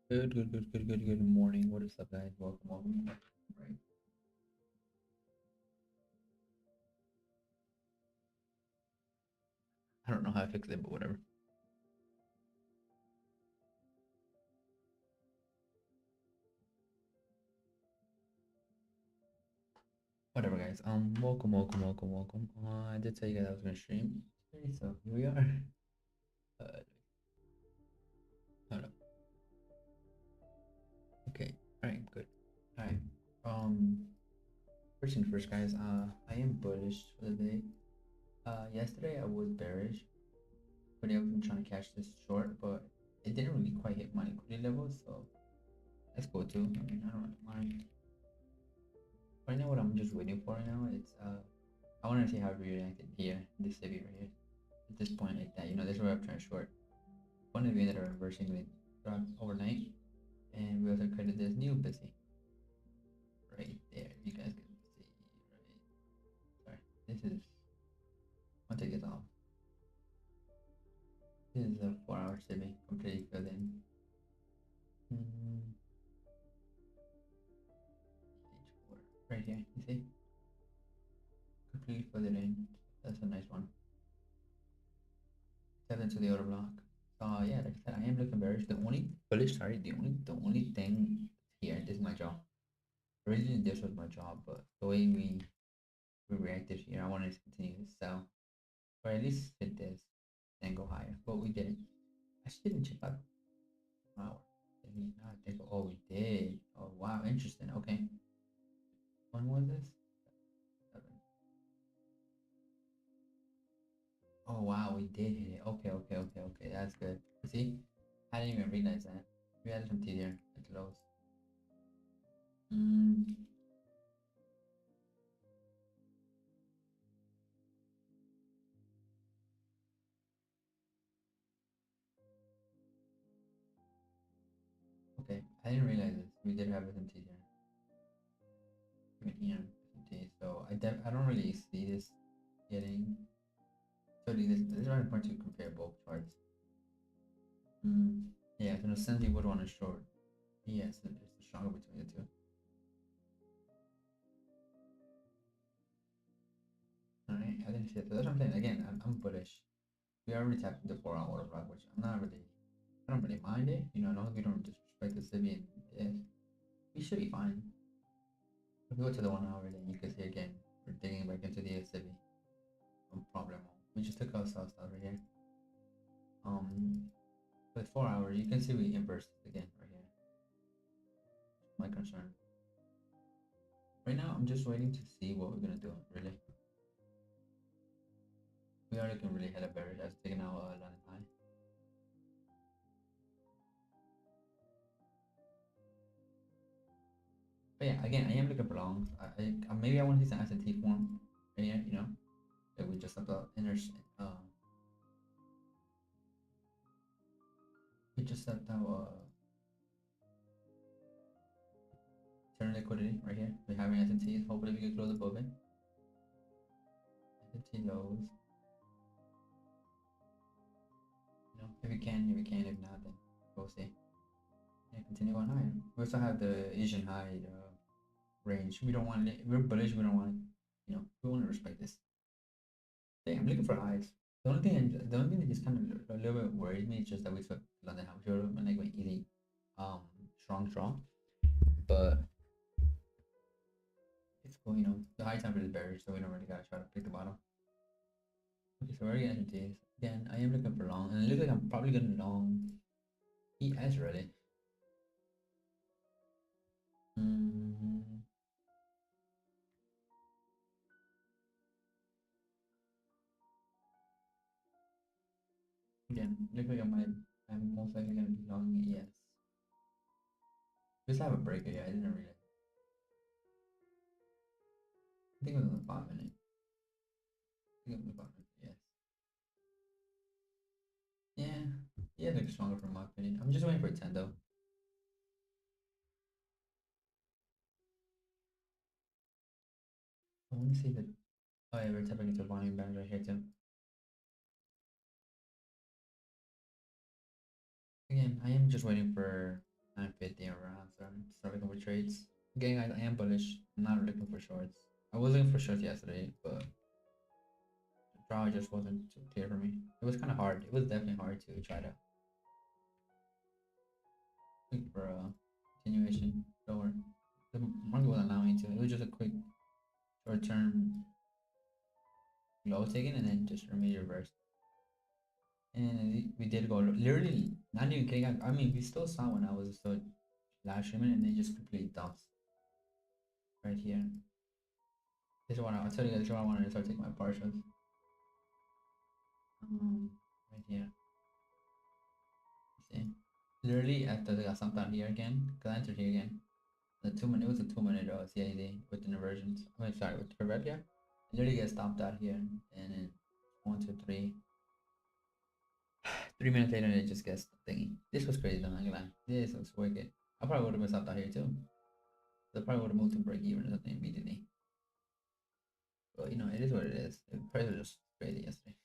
Good morning. What is up, guys? Welcome. Right. I don't know how I fix it, but whatever. Whatever, guys. Welcome. I did tell you guys I was gonna stream today, so here we are. Uh, hold up. Okay. All right. Good. All right. First thing first, guys. I am bullish for the day. Yesterday I was bearish, but I was trying to catch this short, but it didn't really quite hit my liquidity level, so that's cool too. I mean, I don't really mind. Right now, what I'm just waiting for right now, it's I want to see how it reacted here in this city right here. At this point, like that, this is where I'm trying to short. One of the that are reversing the drop overnight, and we also created this new busy right there. You guys can see right. Sorry, this is. I'll take this off. This is a 4-hour city completely filled in. Mm, stage four, right here. You see, completely filled it in. That's a nice one. Step into the other block. So yeah, like I said, I am looking bearish. The only bullish, sorry, the only thing here, this is my job. Originally this was my job, but the way we reacted here, I wanted to continue to sell. Or at least hit this and go higher. But we didn't. I still didn't check out wow. Did we not think oh we did. Oh wow, interesting. Okay. When was this? 7. Oh wow, we did hit it. Okay. That's good. See? I didn't even realize that. We had some tea there at the lows. Mm, okay, I didn't realize this. We did have SMT there. Even here, SMT. So I don't really see this getting. So this are important to compare both charts. Mm, yeah, so in a sense you would want to short. Yes, it's stronger between the two. Alright, I didn't see it. So that's what I'm saying. Again, I'm bullish. We already tapped into 4-hour order block, which I don't really mind it. As long as we don't disrespect the civvy and this, we should be fine. If we go to the 1 hour, then you can see again, we're digging back into the civvy. No problem. We just took our sell stuff right here. With 4 hour, you can see we inverse again right here. My concern. Right now, I'm just waiting to see what we're gonna do. Really, we are looking really hella bearish. That's taking out a London high. But yeah, again, I am looking for longs. Maybe I want to see some S&T form right here. That we just have the inner. Uh, we just have the turn liquidity right here. We're having S&Ts. Hopefully, we can close above it. S&T lows. If we can, if we can. If not, then we'll see. Yeah, continue on higher. We also have the Asian high range. We don't want it. We're bullish. We don't want it. We want to respect this. Yeah, I'm looking for highs. The only thing that just kind of a little bit worries me is just that we took London House Euro and like went easy, um, strong draw. But it's cool. The high temper is bearish, so we don't really gotta try to pick the bottom. Okay, so we're getting into this. Again, I am looking for long, and it looks like I'm probably gonna long ES really. Mm, again, look like I'm most likely gonna be long ES. Just have a break here. I didn't realize. I think it was on the 5 minute. I think it was on the 5 minute. Yes. Yeah. Yeah, looks stronger from my opinion. I'm just waiting for 10 though. I want to see the. Oh yeah, we're tapping into volume band right here too. Again, I am just waiting for 9 the trades. Again, guys, I am bullish. I'm not looking for shorts. I was looking for shorts yesterday, but the draw just wasn't so clear for me. It was kind of hard. It was definitely hard to try to look for a continuation lower. The market wasn't allowing to. It was just a quick short term low taken and then just immediate reverse. And we did go literally not even kidding. I mean, we still saw when I was still live streaming and then just completely dumps right here. This is what I'll tell you guys. This is what I wanted to start taking my partials. Right here. See, literally after they got something out here again, cause I entered here again. The 2 minute, it was a 2 minute CAD with the inversions. I mean, sorry, with the red guy. Literally get stopped out here, and then 1, 2, 3. 3 minutes later, it just gets thingy. This was crazy, though. I'm not gonna lie. This was wicked. I probably would have been stopped out here too. So I probably would have moved to break even or something immediately. But you know, it is what it is. The price was just crazy yesterday.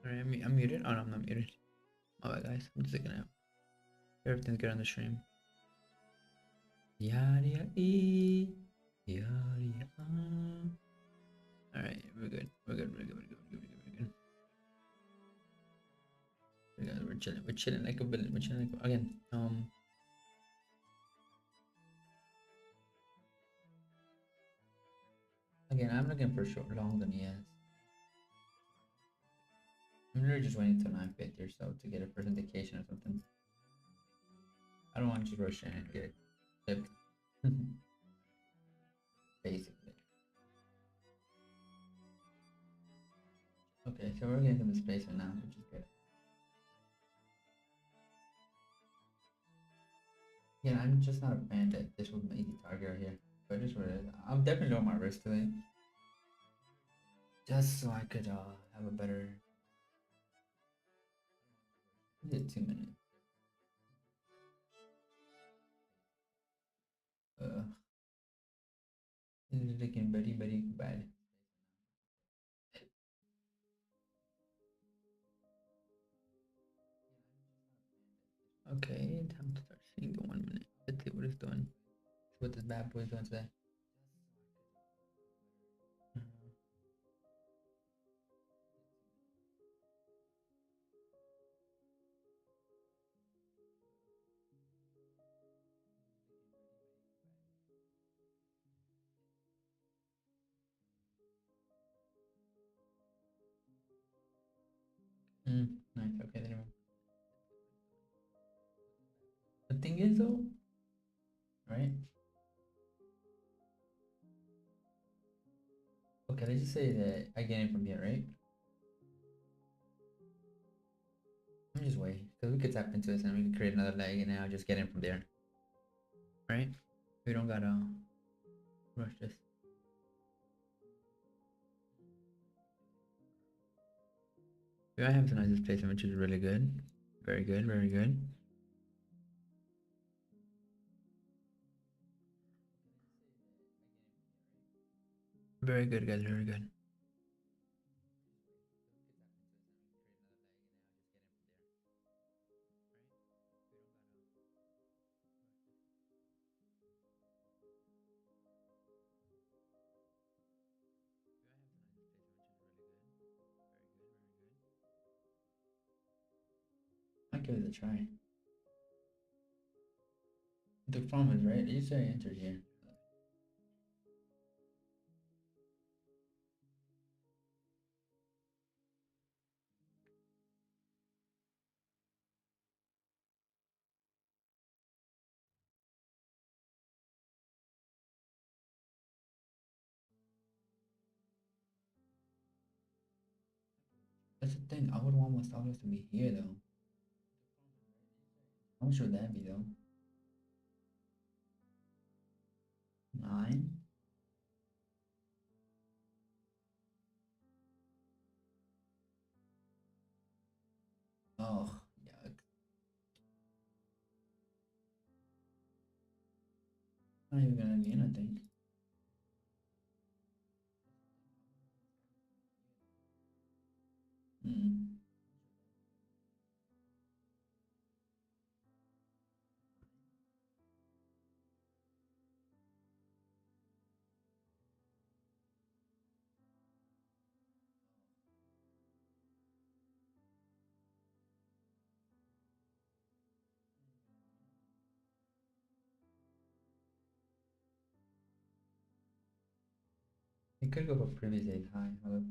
Sorry, I'm muted. Oh no, I'm not muted. My bad, guys. I'm just looking out. Everything's good on the stream. Yada yada yada. All right, we're good. We're good. We're good. We're good. We're good. We're good. We're good. We're chilling. We're chilling like a villain. We're chilling like again. Again, I'm looking for short long than he has. I'm literally just waiting till 9:50 or so to get a first indication or something. I don't want to just rush in and get it clipped. Basically. Okay, so we're getting some space right now, which is good. Yeah, I'm just not a fan that this was an easy target right here. But just what it is. I'm definitely low my risk today. Just so I could have a better. I did 2 minutes. This is looking very, very bad. Okay, time to start seeing the 1 minute. Let's see what it's doing. See what this bad boy is doing today. Nice. Okay, then. The thing is, though, right? let's just say that I get in from here, right? I'm just wait, because we could tap into this and we can create another leg and then I'll just get in from there, right? We don't gotta rush this. We I have tonight this placement, which is really good. Very good, very good. Very good, guys, very good. I'll give it a try. The form is right. You say I entered here. That's the thing. I would want my stylus to be here though. How much would that be though? 9? Oh, yuck. Not even gonna be in, I think. Mm. It could go for previous age high. Hello.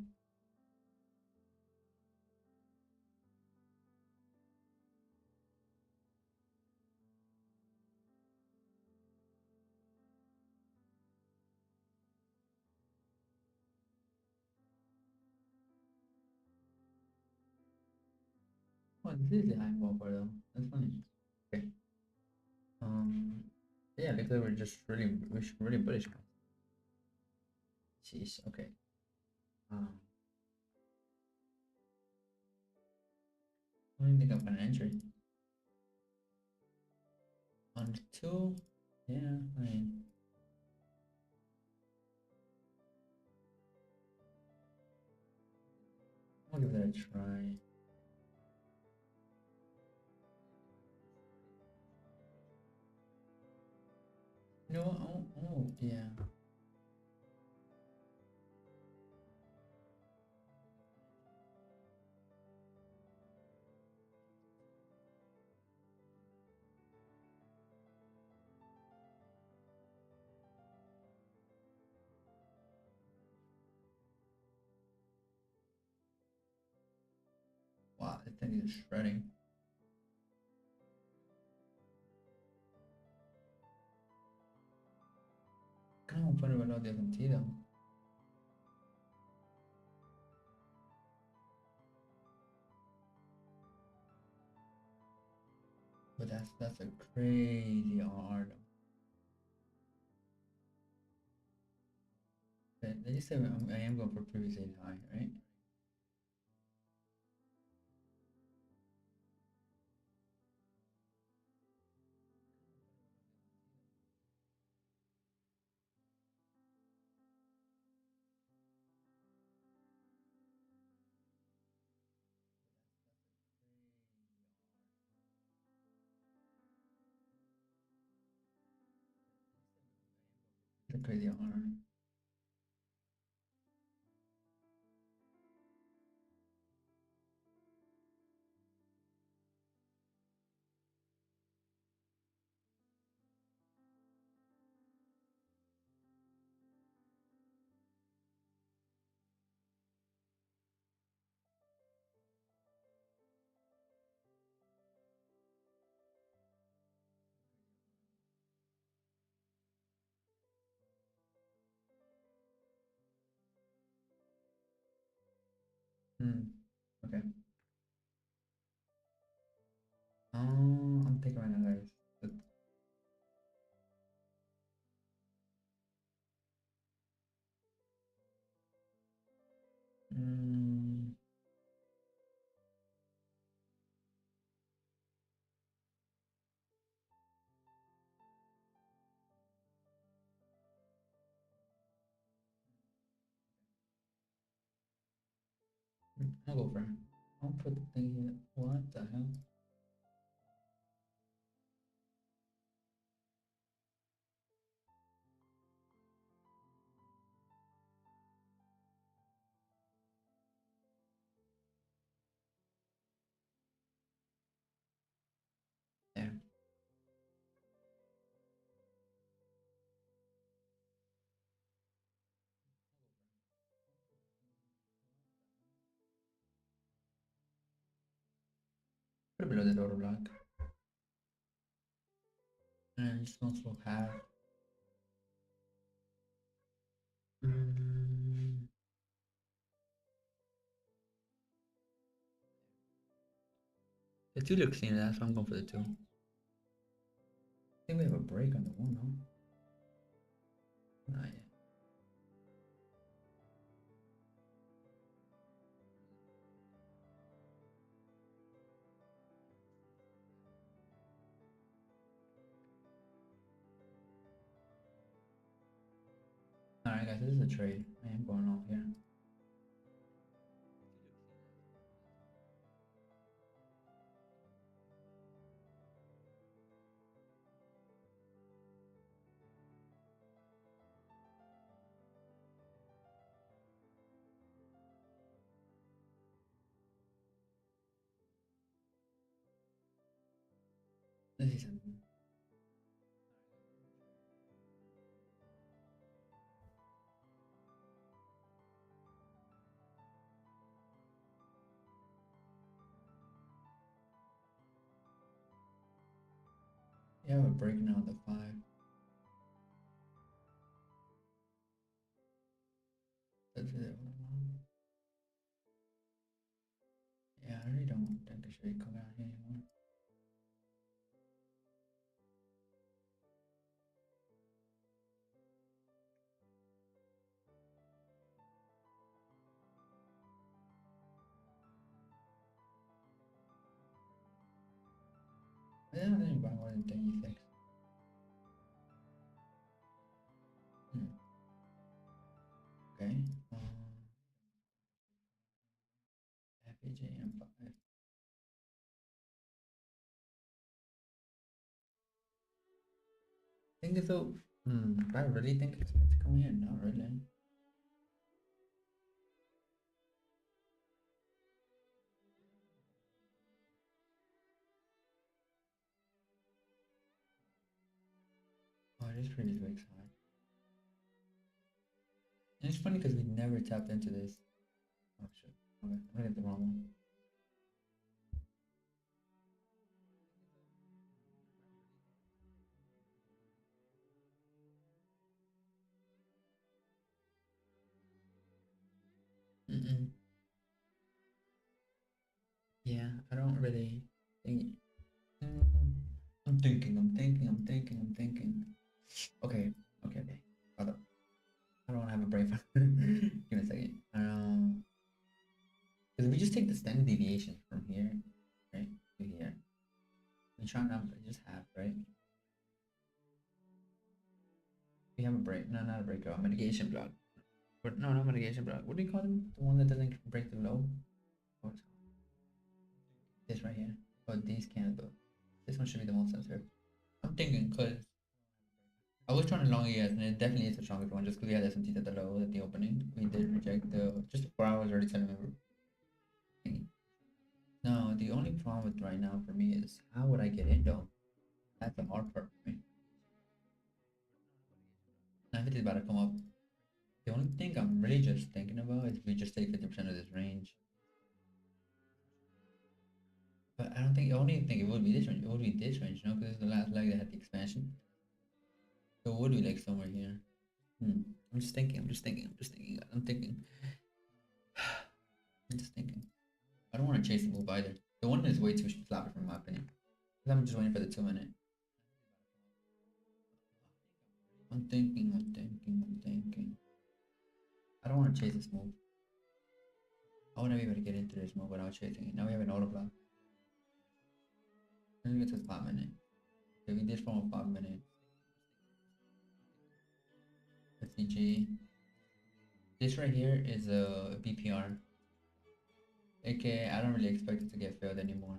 Oh, this is the high I'm going for though. That's funny. Okay. Um. Yeah, looks like we're really bullish, guys. Jeez. Okay. Um. I don't think I'm gonna enter it. On the 2. Yeah. I mean. I'll give that a try. You know what? Oh, yeah. Wow, this thing is shredding. Kind of funny about the FMT though. But that's a crazy R though. Okay, they just say I am going for previous age high, right? It's a crazy R. Mm. Okay. I'm thinking right now, guys. But, mm, I'll go for it. I'll put the thing here. What the hell? There. Put it below the door block. And just don't slow half. Mm, the two looks clean, that's why I'm going for the two. I think we have a break on the one, no? Not yet. Alright guys, this is a trade. I am going off here. This is something. Yeah, we're breaking out the five. That's it. Yeah, I really don't think I should come out here anymore. Yeah, I didn't buy more than 36. Hmm. Okay. FAJ M5. Think it's so. I really think it's meant to come here. Not really. Oh, it is pretty big side. And it's funny because we never tapped into this. Oh shit. Okay, I got the wrong one. Mm-mm. Yeah, I don't really think. Mm, I'm thinking. Okay, okay. Hold up. I don't want to have a brain fart. Give me a second. Because if we just take the standard deviation from here, right, to here, we try not just half, right? We have a break. No, not a break. A mitigation block. But no, not mitigation block. What do you call them? The one that doesn't break the low. What's this right here? Oh, these can't though. This one should be the most sensitive. I'm thinking because I was trying to long ES and it definitely is the strongest one just because we had SMTs at the low at the opening. We did reject the just 4 hours already telling me. No, the only problem with right now for me is how would I get in though? That's the hard part for me. Now if it is about to come up, the only thing I'm really just thinking about is we just take 50% of this range. But I don't think I only think it would be this range. It would be this range, you know, because it's the last leg that had the expansion. So it would be like somewhere here. I'm just thinking. I'm just thinking. I don't want to chase the move either. The 1 minute is way too sloppy for my opinion. I'm just waiting for the 2 minute. I'm thinking. I don't want to chase this move. I want to be able to get into this move without chasing it. Now we have an auto block. Let me get to 5 minute. Okay, we did from a 5 minute. FCG. This right here is a BPR. AKA, I don't really expect it to get failed anymore.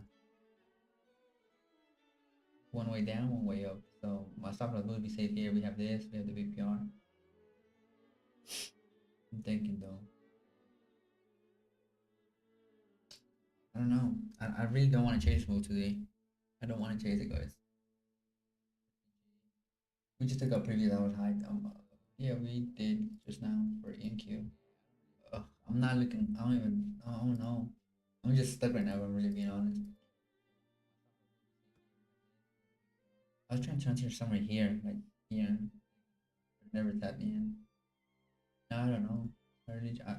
One way down, one way up. So my stop loss will be safe here. We have this, we have the BPR. I'm thinking though. I don't know. I really don't want to chase move today. I don't want to chase it, guys. We just took our previous hours high. Yeah, we did just now for ENQ. I'm not looking. I don't even. I don't know. I'm just stuck right now. If I'm really being honest. I was trying to transfer somewhere here, like here. But never tapped me in. No, I don't know.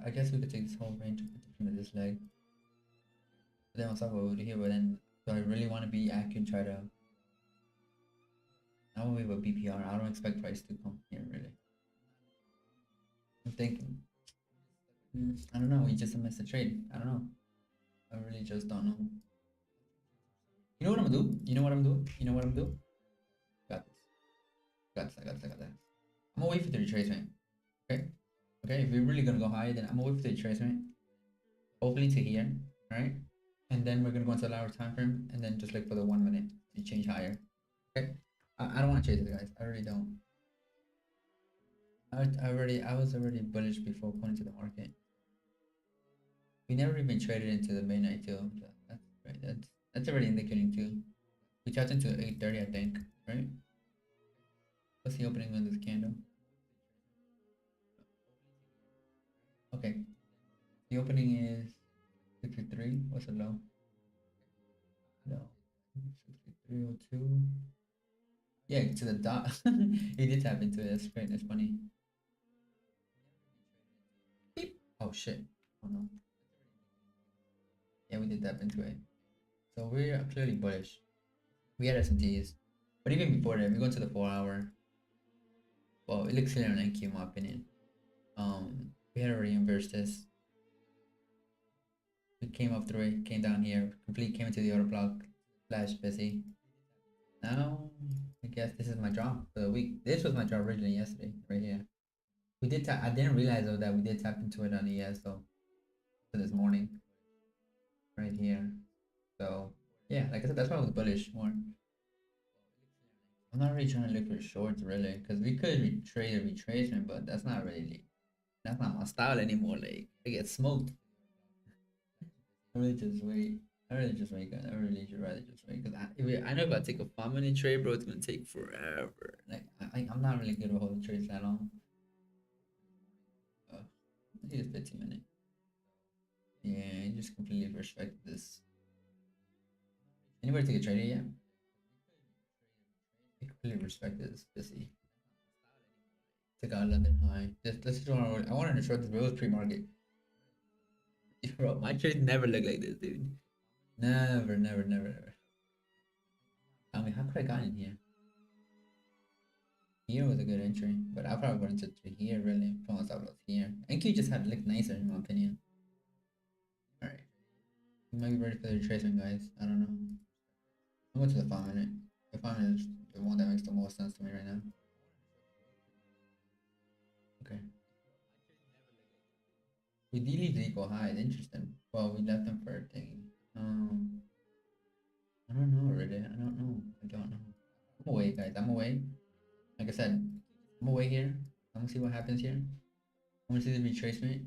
I guess we could take this whole range from this leg. But then on top of over here, but then do I really want to be accurate and try to? Now we have a BPR. I don't expect price to come here really. I'm thinking. I don't know. We just missed the trade. I don't know. I really just don't know. You know what I'm gonna do? You know what I'm doing? You know what I'm doing? Got this. I got this. I'm gonna wait for the retracement. Okay? Okay, if we're really gonna go high, then I'm gonna wait for the retracement. Hopefully to here, right? And then we're gonna go into the lower time frame and then just look for the 1 minute to change higher. Okay? I don't wanna chase it, guys. I really don't. I was already bullish before going to the market. We never even traded into the midnight too. That's right. That's already indicating too. We tapped into 8:30, I think, right? What's the opening on this candle? Okay. The opening is 63. What's the low? No. 63.02. Yeah, to the dot. He did tap into it. That's great. That's funny. Beep. Oh shit. Oh no. Yeah, we did tap into it. So we're clearly bullish. We had S&Ts. But even before that, we go to the 4 hour. Well, it looks clear on NQ in my opinion. We had already inversed this. We came up through it, came down here, came into the auto block, flash busy. Now, I guess this is my job for the week. This was my job originally yesterday, right here. We did tap, I didn't realize though that we did tap into it on ES though, for this morning, right here. So, yeah, like I said, that's why I was bullish more. I'm not really trying to look for shorts really, because we could trade a retracement, but that's not my style anymore. Like, I get smoked. I really just wait. I really just wait, guys. I really just rather just wait because I know if I take a 5 minute trade, bro, it's gonna take forever. Like I'm not really good with holding trades that long. I think it's 15 minutes. Yeah, I just completely respect this. Anybody take a trade yet? I completely respect this. Busy. Took out London high. Let's do I wanted to short this, but it was pre-market. Bro, my trades never look like this, dude. Never. I mean, how could I got in here? Here was a good entry, but I probably went into here really. From stop loss here. NQ just had looked nicer in my opinion. Alright. We might be ready for the retracement, guys. I don't know. I'm going to the 5 minute. The 5 minute is the one that makes the most sense to me right now. Okay. We did leave the equal highs. Interesting. Well, we left them for a thing. I don't know really. I don't know. I'm away, guys. I'm away. Like I said, I'm away here. I'm gonna see what happens here. I'm gonna see the retracement.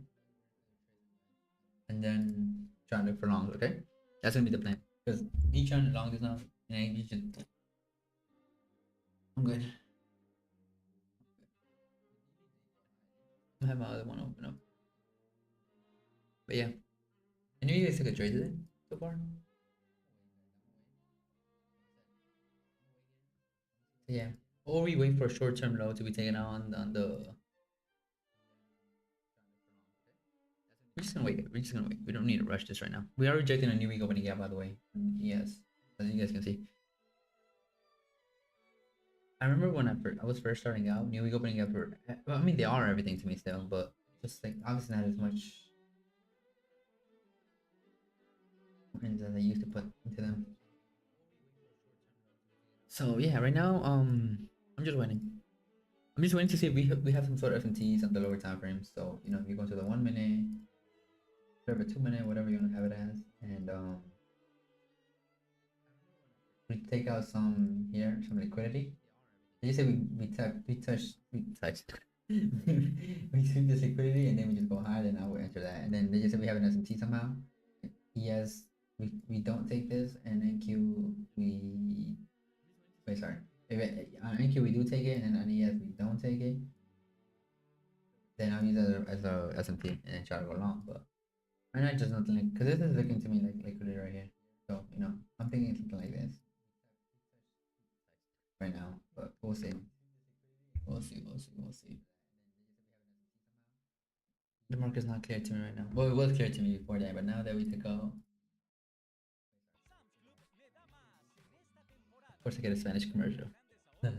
And then try and look for longs, okay? That's gonna be the plan. Because me trying to long this now, and you just I'm good. I have my other one open up. But yeah. Any of you guys took a trade today so far? So yeah. Or we wait for a short term low to be taken out on the We're just gonna wait. We're just gonna wait. We don't need to rush this right now. We are rejecting a new week opening gap, by the way. Yes, as you guys can see. I remember when I was first starting out, new week opening gap were, well, I mean, they are everything to me still, but just like obviously not as much importance as I used to put into them. So yeah, right now, I'm just waiting. I'm just waiting to see if we have some sort of FNTs on the lower time frames. So you know, if you go to the 1 minute, whatever, 2 minute, whatever you want to have it as, and we take out some here, some liquidity. They just say we touched we sweep this liquidity and then we just go higher, then I will enter that. And then they just say we have an SMT somehow. Yes, we don't take this, and NQ we wait, sorry. If on NQ we do take it, and on ES we don't take it, then I'll use it as a SMT and then try to go long. But right now just nothing like, because this is looking to me like liquidity right here. So you know, I'm thinking something like this right now, but we'll see. We'll see. We'll see. We'll see. The market's not clear to me right now. Well, it was clear to me before that, but now that we took out, of course, I get a Spanish commercial. Yeah,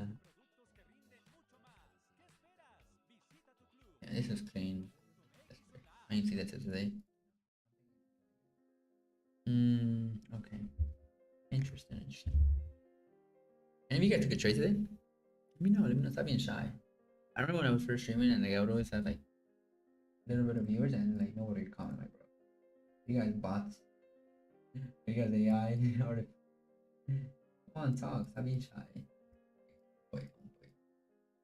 this is clean. I didn't see that till today. Okay. Interesting, interesting. And if you guys took a trade today, let me know. Stop being shy. I remember when I was first streaming and like I would always have like a little bit of viewers and like nobody would comment, like, bro, you guys bots, you guys AI, or come on, talk, stop being shy. Wait.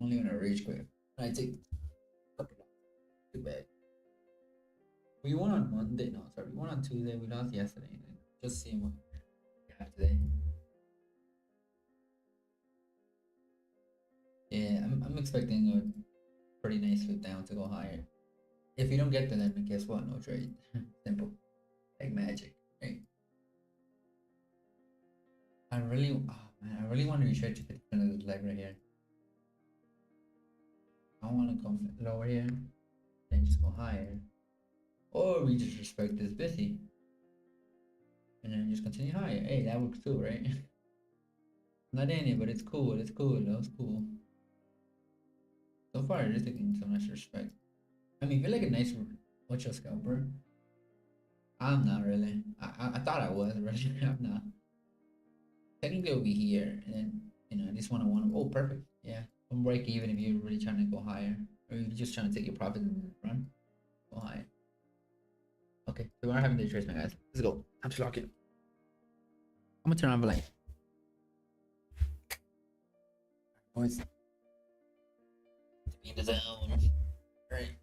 Only when I rage quit. I take too bad. We won on Monday. No, sorry, we won on Tuesday. We lost yesterday. And just seeing what we have today. Yeah, I'm expecting a pretty nice flip down to go higher. If you don't get there, then guess what? No trade. Simple. Like magic, right? I really, oh man, I really want to retreat to 50% of this leg right here. I want to come lower here, then just go higher. Or we just respect this busy. And then just continue higher. Hey, that works too, right? Not in it, but it's cool. It's cool. That was cool. So far, it is taking so much respect. I mean, feel like a nice what's your scalper. I'm not really. I thought I was, really. I'm not. Technically, it'll be here, and then I just want to. Oh, perfect. Yeah, I'm break even if you're really trying to go higher, or you're just trying to take your profit and run, go higher. Okay, so we're having the trace, my guys. Let's go. I'm just locking. I'm gonna turn on the light. Boys, in the zone. Right.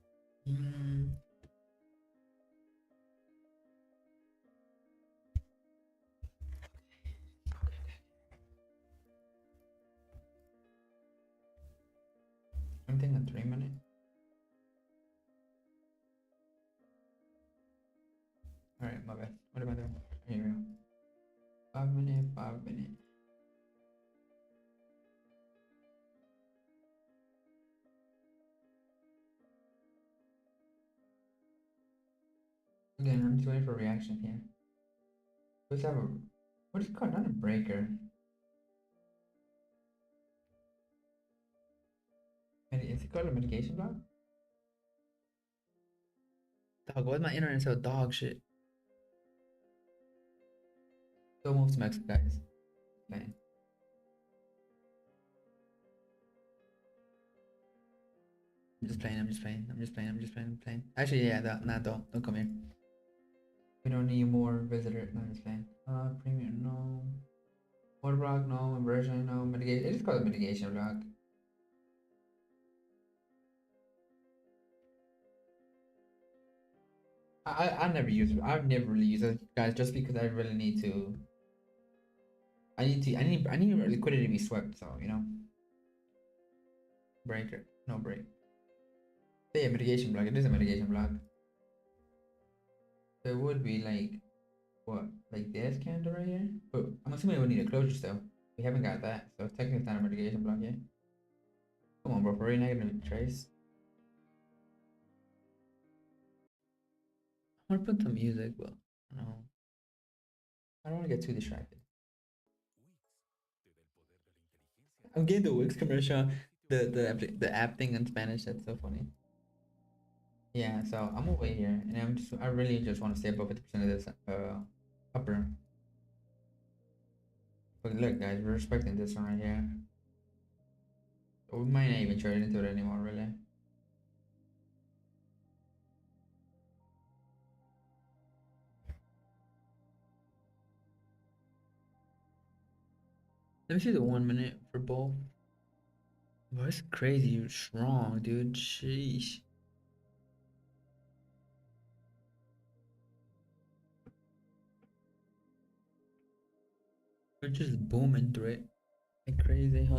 I'm thinking 3 minutes. All right, my bad. What am I doing? Here we go. 5 minute, 5 minute. Again, I'm just waiting for a reaction here. Let's have a, what is it called? Not a breaker. Is it called a mitigation block? Dog, why's my internet so dog shit? Don't move to Mexico, guys. Okay. I'm just playing. Actually, yeah, don't come here. We don't need more visitors. No, I'm just playing. Premium, no. Water block, no. Inversion, no. Mitigation. It is called a mitigation block. I never use it. I've never really used it, guys, just because I really need to. I need liquidity to be swept, so breaker, no break. Yeah, mitigation block. It is a mitigation block. So it would be like what, like this candle right here? But I'm assuming it would need a closure still. We haven't got that, so technically it's not a mitigation block yet. Come on, bro, for very negative trace. I want to put some music, but no, I don't want to get too distracted. I'm getting the Wix commercial, the app thing in Spanish. That's so funny. Yeah, so I'm over here, and I really just want to stay above 50% of this upper. But look, guys, we're respecting this one right here. We might not even trade into it anymore, really. Let me see the 1 minute for both. Bro, it's crazy strong, dude. Sheesh. We're just booming through it. Like crazy.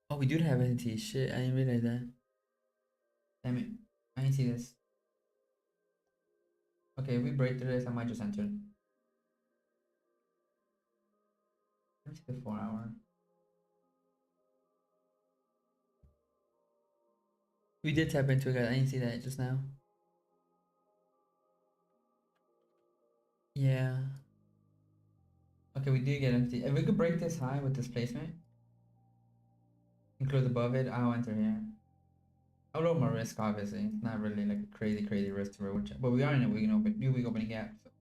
Oh, we do have NT. Shit, I didn't realize that. Damn it. I didn't see this. Okay, if we break through this, I might just enter. Let me see the 4 hour. We did tap into it, guys. I didn't see that just now. Yeah. Okay, we did get empty. If we could break this high with displacement, include above it, I'll enter here. I'll lower my risk, obviously. It's not really like a crazy risk to reward check. But we are in a new week opening gap. So.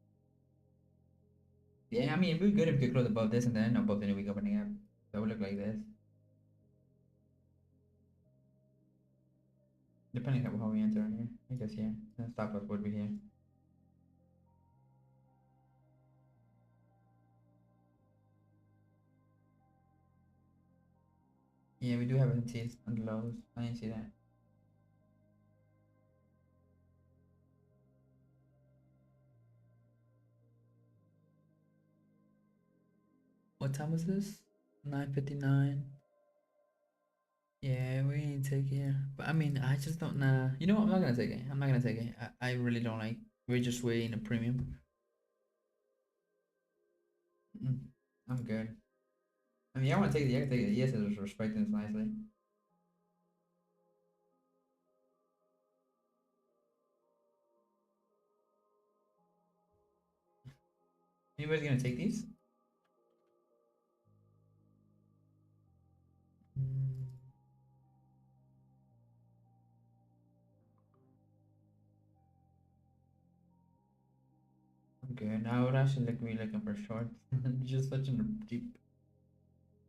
Yeah, I mean, it'd be good if we could close above this and then above the new week opening gap. That would look like this. Depending on how we enter here. I guess here. And stop loss would be here. Yeah, we do have NTs on the lows. I didn't see that. What time was this? 9:59. Yeah, we ain't take here. But I mean, I just don't nah. You know what? I'm not gonna take it. I'm not gonna take it. I really don't like. We're just waiting a premium. Mm, I'm good. I mean, I want to take it. I can take it. Yes, it's respecting this nicely. Anybody's gonna take these? Mm, I'm good. I would actually be looking for shorts. Just such a cheap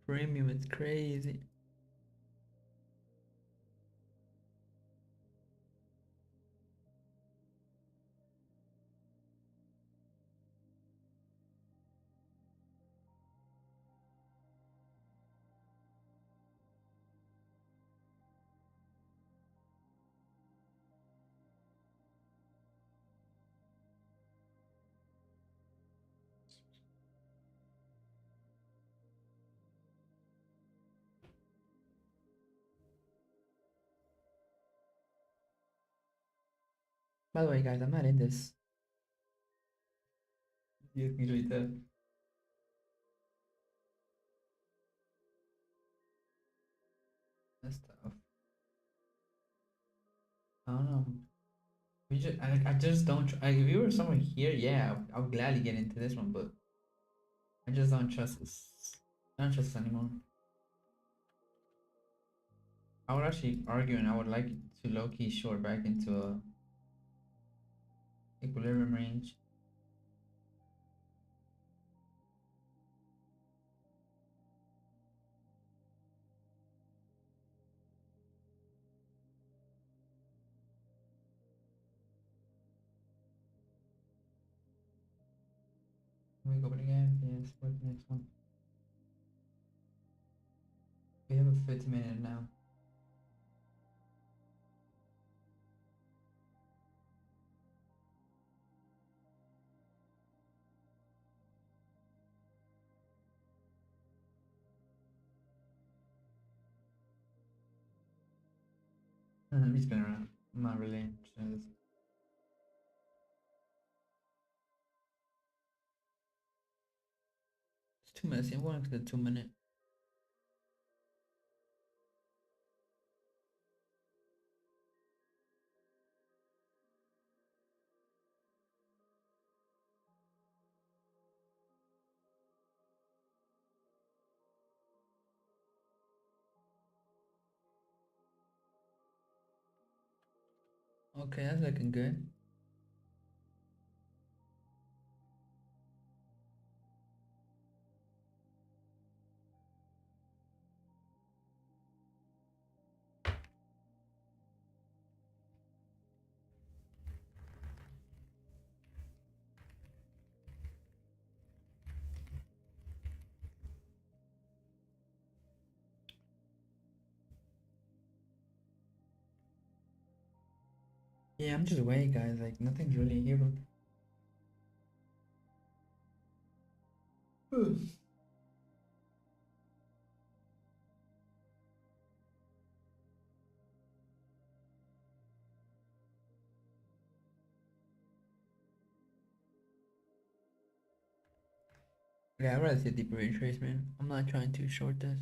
premium. It's crazy. By the way, guys, I'm not in this. You can read that. That's tough. I don't know. I just don't. If you were somewhere here, yeah, I'll gladly get into this one, but I just don't trust this. I don't trust this anymore. I would actually argue, and I would like to low key short back into a equilibrium range. Can we go again? Yes. What's the next one? We have a 50-minute now. I'm just gonna run. I'm not really interested in this. It's too messy. I'm going to the 2 minute. Okay, that's looking good. Yeah, I'm just waiting, guys. Like nothing's really here. Yeah, I'd rather see a deeper retrace, man. I'm not trying to short this.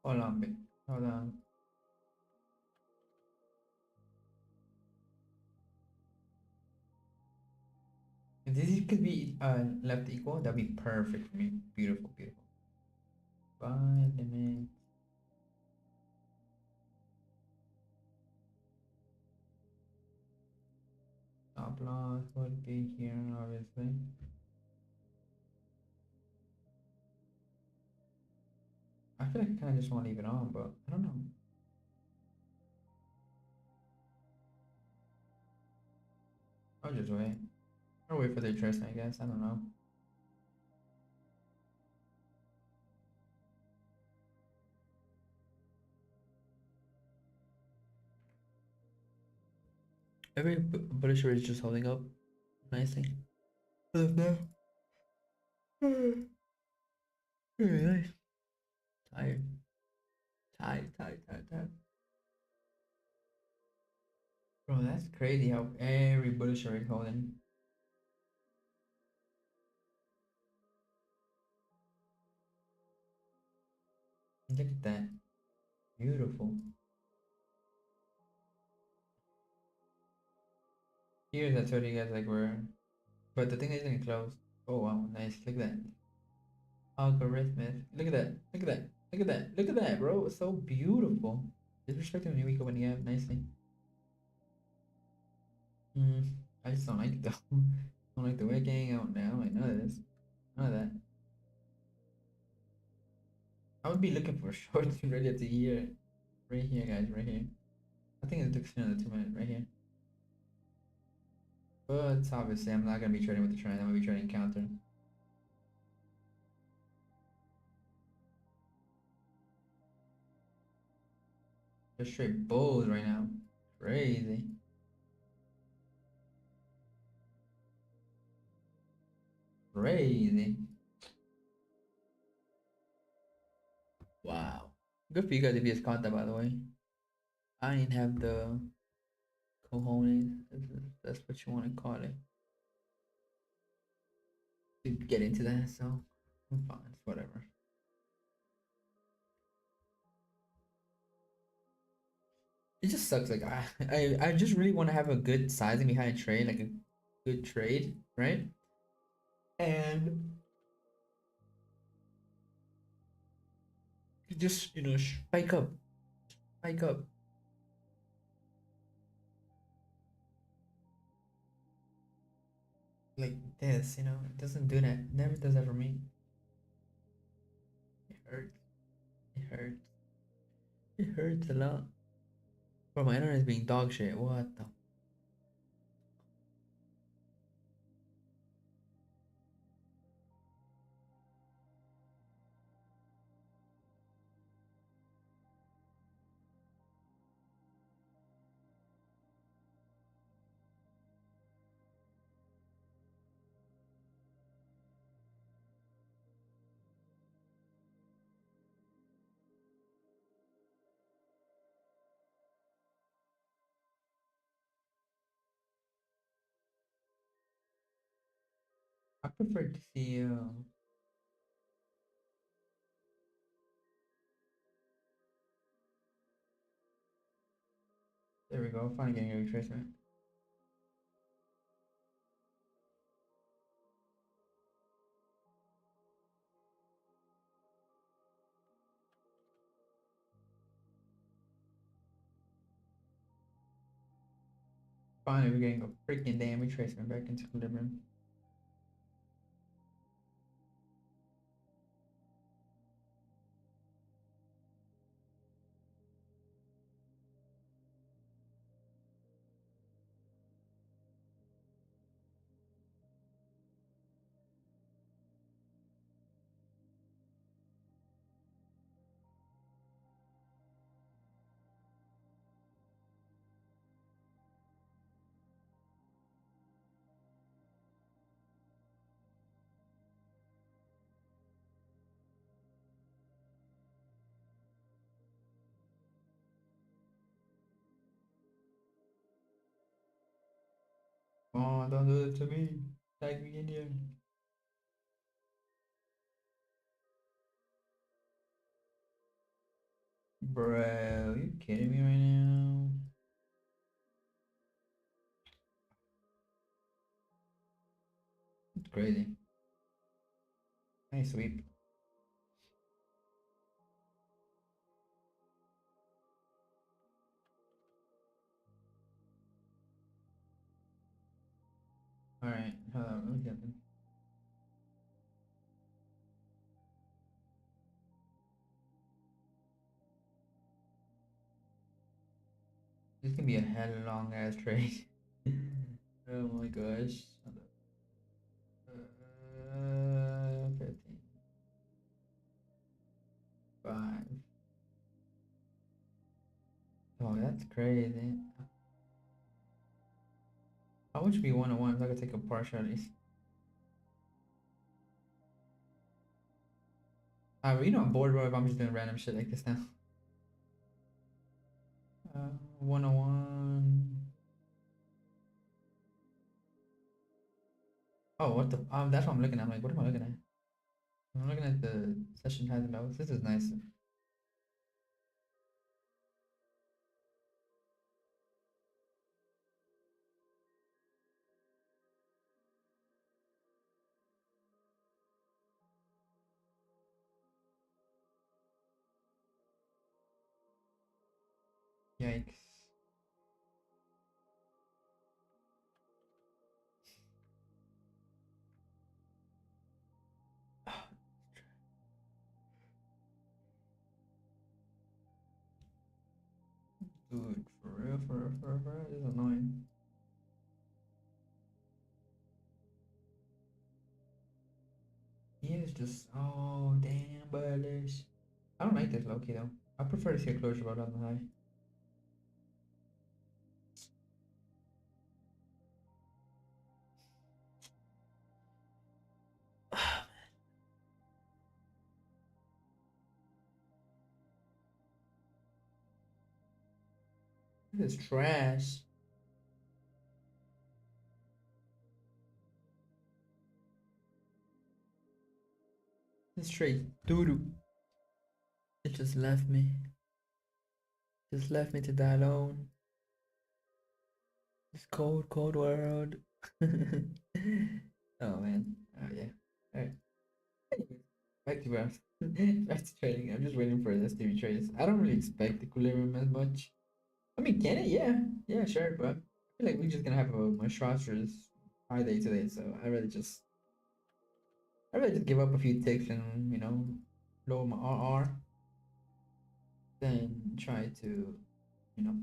Hold on, bit. Hold on. If this could be left equal, that'd be perfect for me. Beautiful, beautiful. Buy limit. Stop loss would be here, obviously. I feel like I kind of just want to leave it on, but I don't know. I'll just wait. Or wait for the interest, I guess. I don't know. Every bullish rate is just holding up nicely. As of now. Very nice. Tired. Tired, tired, tired, tired. Bro, that's crazy how every bullish rate holding. Look at that. Beautiful. Here's I told you guys like we're, but the thing is gonna close. Oh wow, nice. Look at that. Algorithmic. Look at that. Look at that. Look at that. Look at that, bro. It's so beautiful. Disrespecting the week opening up nicely. Hmm. I just don't like it though. Don't like the wicking. I don't like none of this. None of that. I would be looking for shorts ready to here. Right here, guys. Right here. I think it took another 2 minutes right here. But obviously, I'm not gonna be trading with the trend. I'm gonna be trading counter. Just straight bulls right now. Crazy. Crazy. Wow. Good for you guys if you just caught that, by the way. I didn't have the cojones. That's what you want to call it. To get into that, so I'm fine. It's whatever. It just sucks. Like I just really want to have a good sizing behind a trade, like a good trade, right? And just spike up like this. It doesn't do that. Never does that for me. It hurts. It hurts. It hurts a lot. Bro, my internet is being dog shit. What the? I prefer to see. There we go. Finally getting a retracement. Finally, we're getting a freaking damn retracement back into equilibrium. Oh, don't do it to me. Tag me in here. Bro, you kidding me right now? It's crazy. Nice sweep. Alright, hold on, let me get them. This can be a hell long ass trade. Oh my gosh. 15. 5. Oh, that's crazy. How much be 101 if I could take a partialities? You know I'm bored, bro, if I'm just doing random shit like this now. 101. Oh, what the? That's what I'm looking at. I'm like, what am I looking at? I'm looking at the session highs and lows. This is nice. Yikes. Dude, for real, this is annoying. He is just, oh, damn, bullish. I don't like this low key though. I prefer to see a closure about on the high. This is trash. This straight doo doo. It just left me. Just left me to die alone. This cold, cold world. Oh man. Oh yeah. Alright. Back to graphs. Back to trading. I'm just waiting for this to be traded. I don't really expect equilibrium as much. I mean, can it? Yeah. Yeah, sure. But I feel like we're just gonna have a monstrous high day today, so I really just give up a few ticks and lower my RR. Then try to, you know,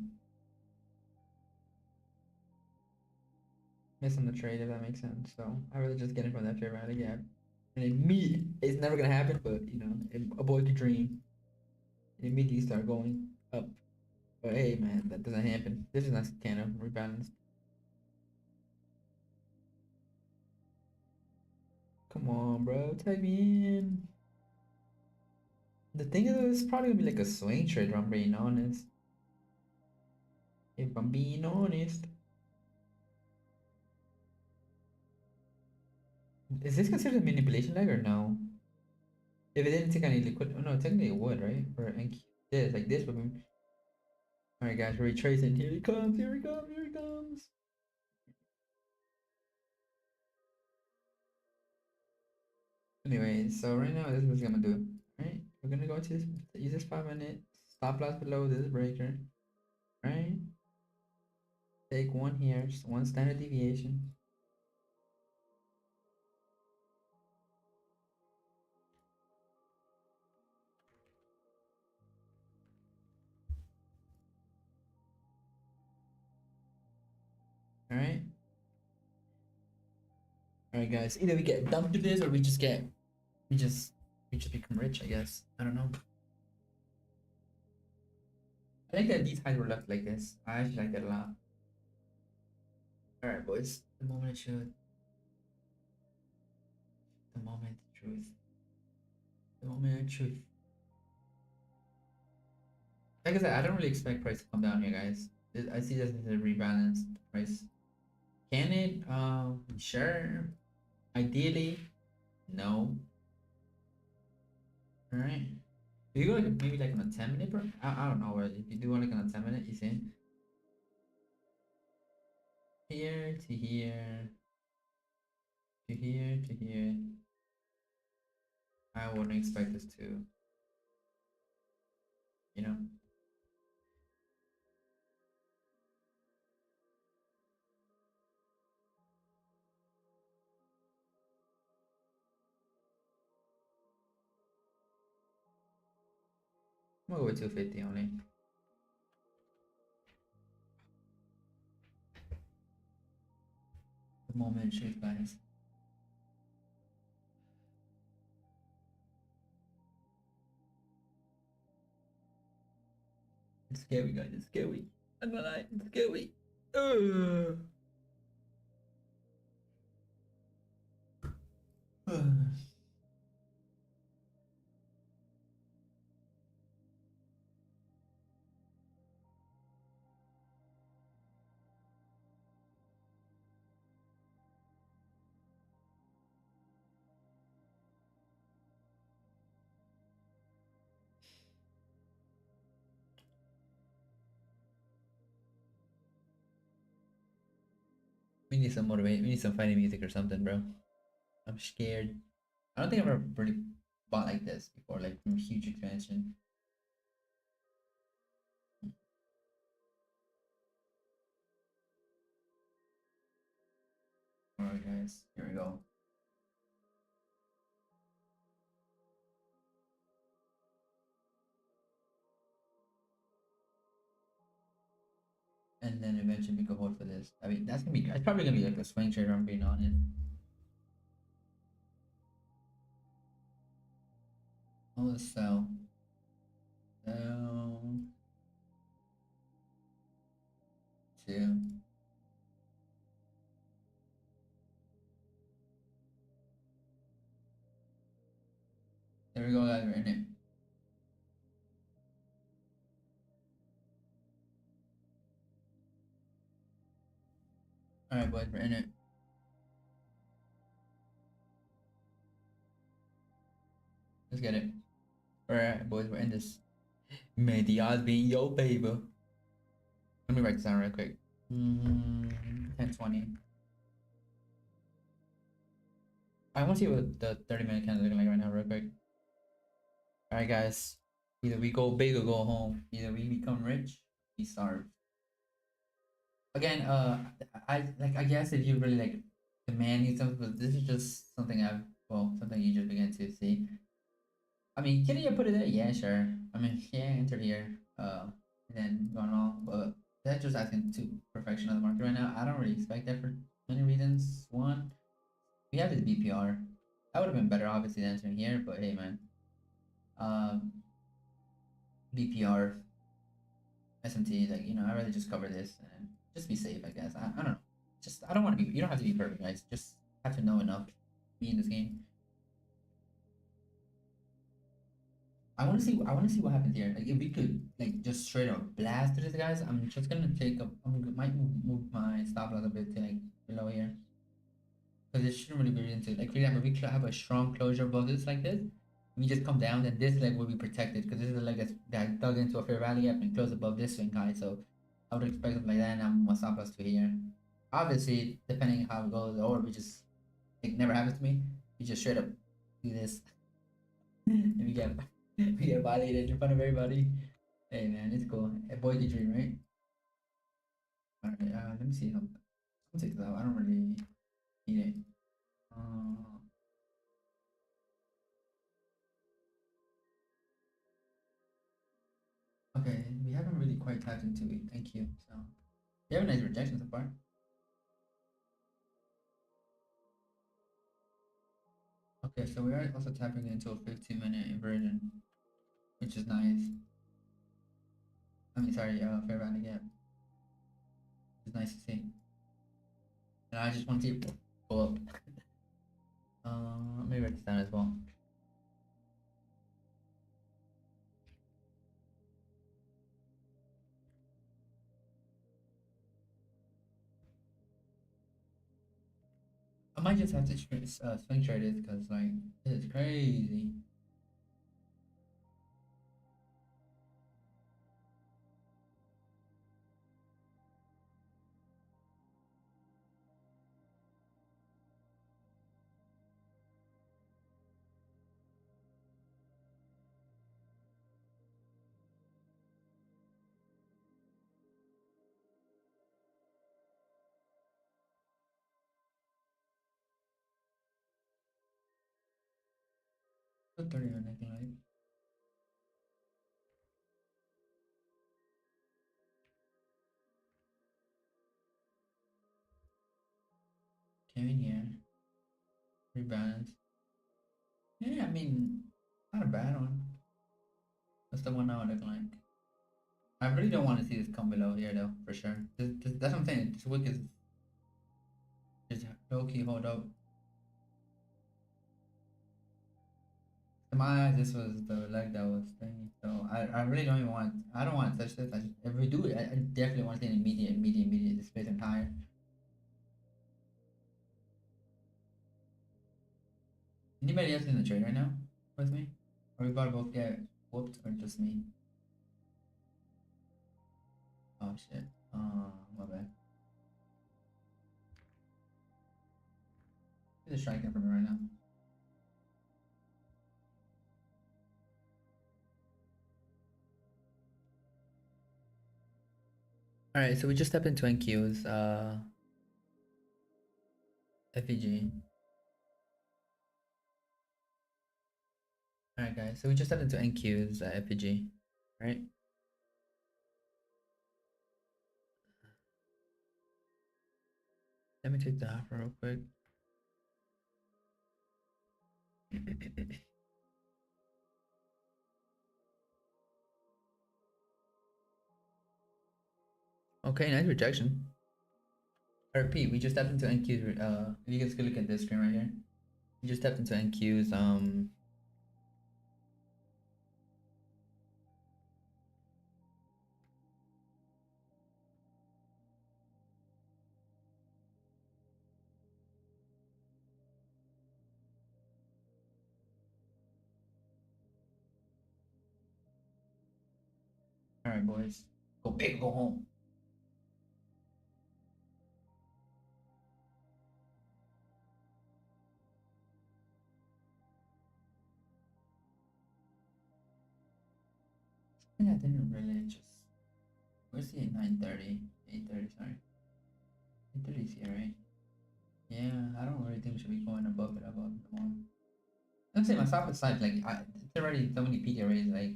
miss on the trade if that makes sense. So I really just get it from that fair value gap. And it's never gonna happen, but a boy could dream. And immediately start going up. But hey, man, that doesn't happen. This is not kind of rebalanced. Come on, bro, type me in. The thing is, it's probably gonna be like a swing trade. If I'm being honest. If I'm being honest, is this considered manipulation leg or no? If it didn't take any liquid, oh no, technically it would, right? Or and this like this would be. All right, guys, we're retracing. Here he comes. Here he comes. Here he comes. Anyway, so right now this is what we're gonna do. Right, we're gonna go to this. Use this 5 minute stop loss below this breaker. Right, take one here, just one standard deviation. All right. All right, guys. Either we get dumped to this, or we just get we just we just become rich. I guess. I don't know. I like that these highs were left like this. I actually like that a lot. All right, boys. The moment of truth. The moment of truth. The moment of truth. Like I said, I don't really expect price to come down here, guys. I see this as a rebalanced price. Can it? Sure. Ideally, no. All right. Do you go like maybe like on a 10 minute, bro? I don't know. Where if you do like on a 10 minute, you see here to here to here to here. I wouldn't expect this to, you know. I'm gonna go with 250 only. The moment shift, guys. It's scary, guys. It's scary. I'm gonna lie. It's scary. Ugh. We need some motivation. We need some fighting music or something, bro. I'm scared. I don't think I've ever really bought like this before, like from huge expansion. Alright, guys. Here we go. And then eventually we can hold for this. I mean, that's gonna be. It's probably gonna be like a swing trade. I'm being honest. Oh, let's sell. Sell. Two. There we go, guys. We're in it. All right, boys. We're in it. Let's get it. All right, boys. We're in this. May the odds be in your favor. Let me write this down real quick. 10:20. I want to see what the 30-minute candle is looking like right now, real quick. All right, guys. Either we go big or go home. Either we become rich, we starve. Again, I guess if you really like demanding something, but this is just something something you just begin to see. I mean, can you put it there? Yeah, sure. I mean, yeah, enter here. And then going on, but that's just asking to perfection of the market right now. I don't really expect that for many reasons. One, we have this BPR. That would have been better, obviously, than entering here. But hey, man, BPR, SMT, like I'd rather just cover this and just be safe. I guess I don't know. Just I don't want to be. You don't have to be perfect, guys. Just have to know enough to be in this game. I want to see what happens here. Like if we could like just straight up blast through this, guys. I'm just gonna take a. Might move my stop loss a bit to like below here, because it shouldn't really be into like for example, we could have a strong closure above this like this. If you just come down, then this leg will be protected because this is a leg that dug into a fair value gap and closed above this swing high. So I would expect something like that, and I'm gonna stop loss to here. Obviously, depending on how it goes, or we just it never happens to me. We just straight up do this, and we get violated in front of everybody. Hey man, it's cool. A boy can dream, right? Alright, let me see. I'll take this out. I don't really need it. Uh, okay, we haven't really quite tapped into it. Thank you. So we have a nice rejection so far. Okay, so we are also tapping into a 15-minute inversion, which is nice. I mean, sorry, fair value gap. It's nice to see. And I just want to see it pull up. Let me write this down as well. I might just have to swing trade it because like it's crazy. Put 30 or anything like. Came in here, rebalance. Yeah, I mean, not a bad one. That's the one I would look like. I really don't want to see this come below here though, for sure. That's what I'm saying. This wick is just low key hold up. In my eyes, this was the leg that was thingy. So I really don't even want. I don't want to touch this. If we do it, I definitely want to see an immediate displacement higher. Anybody else in the trade right now with me? Or we about to both get whooped, or just me? Oh shit. My bad. He's a striking for me right now. All right, so we just stepped into NQ's FEG. All right, guys. So we just stepped into NQ's FEG, right? Let me take the offer real quick. Okay, nice rejection. I repeat, we just stepped into NQ's. If you guys could look at this screen right here, we just stepped into NQ's. All right, boys, go big, go home. I think I didn't really just. Where's the 9:30? 8:30, sorry. 8:30 is here, right? Yeah, I don't really think we should be going above it above the one. I'm saying my stop is like it's already so many PD arrays, like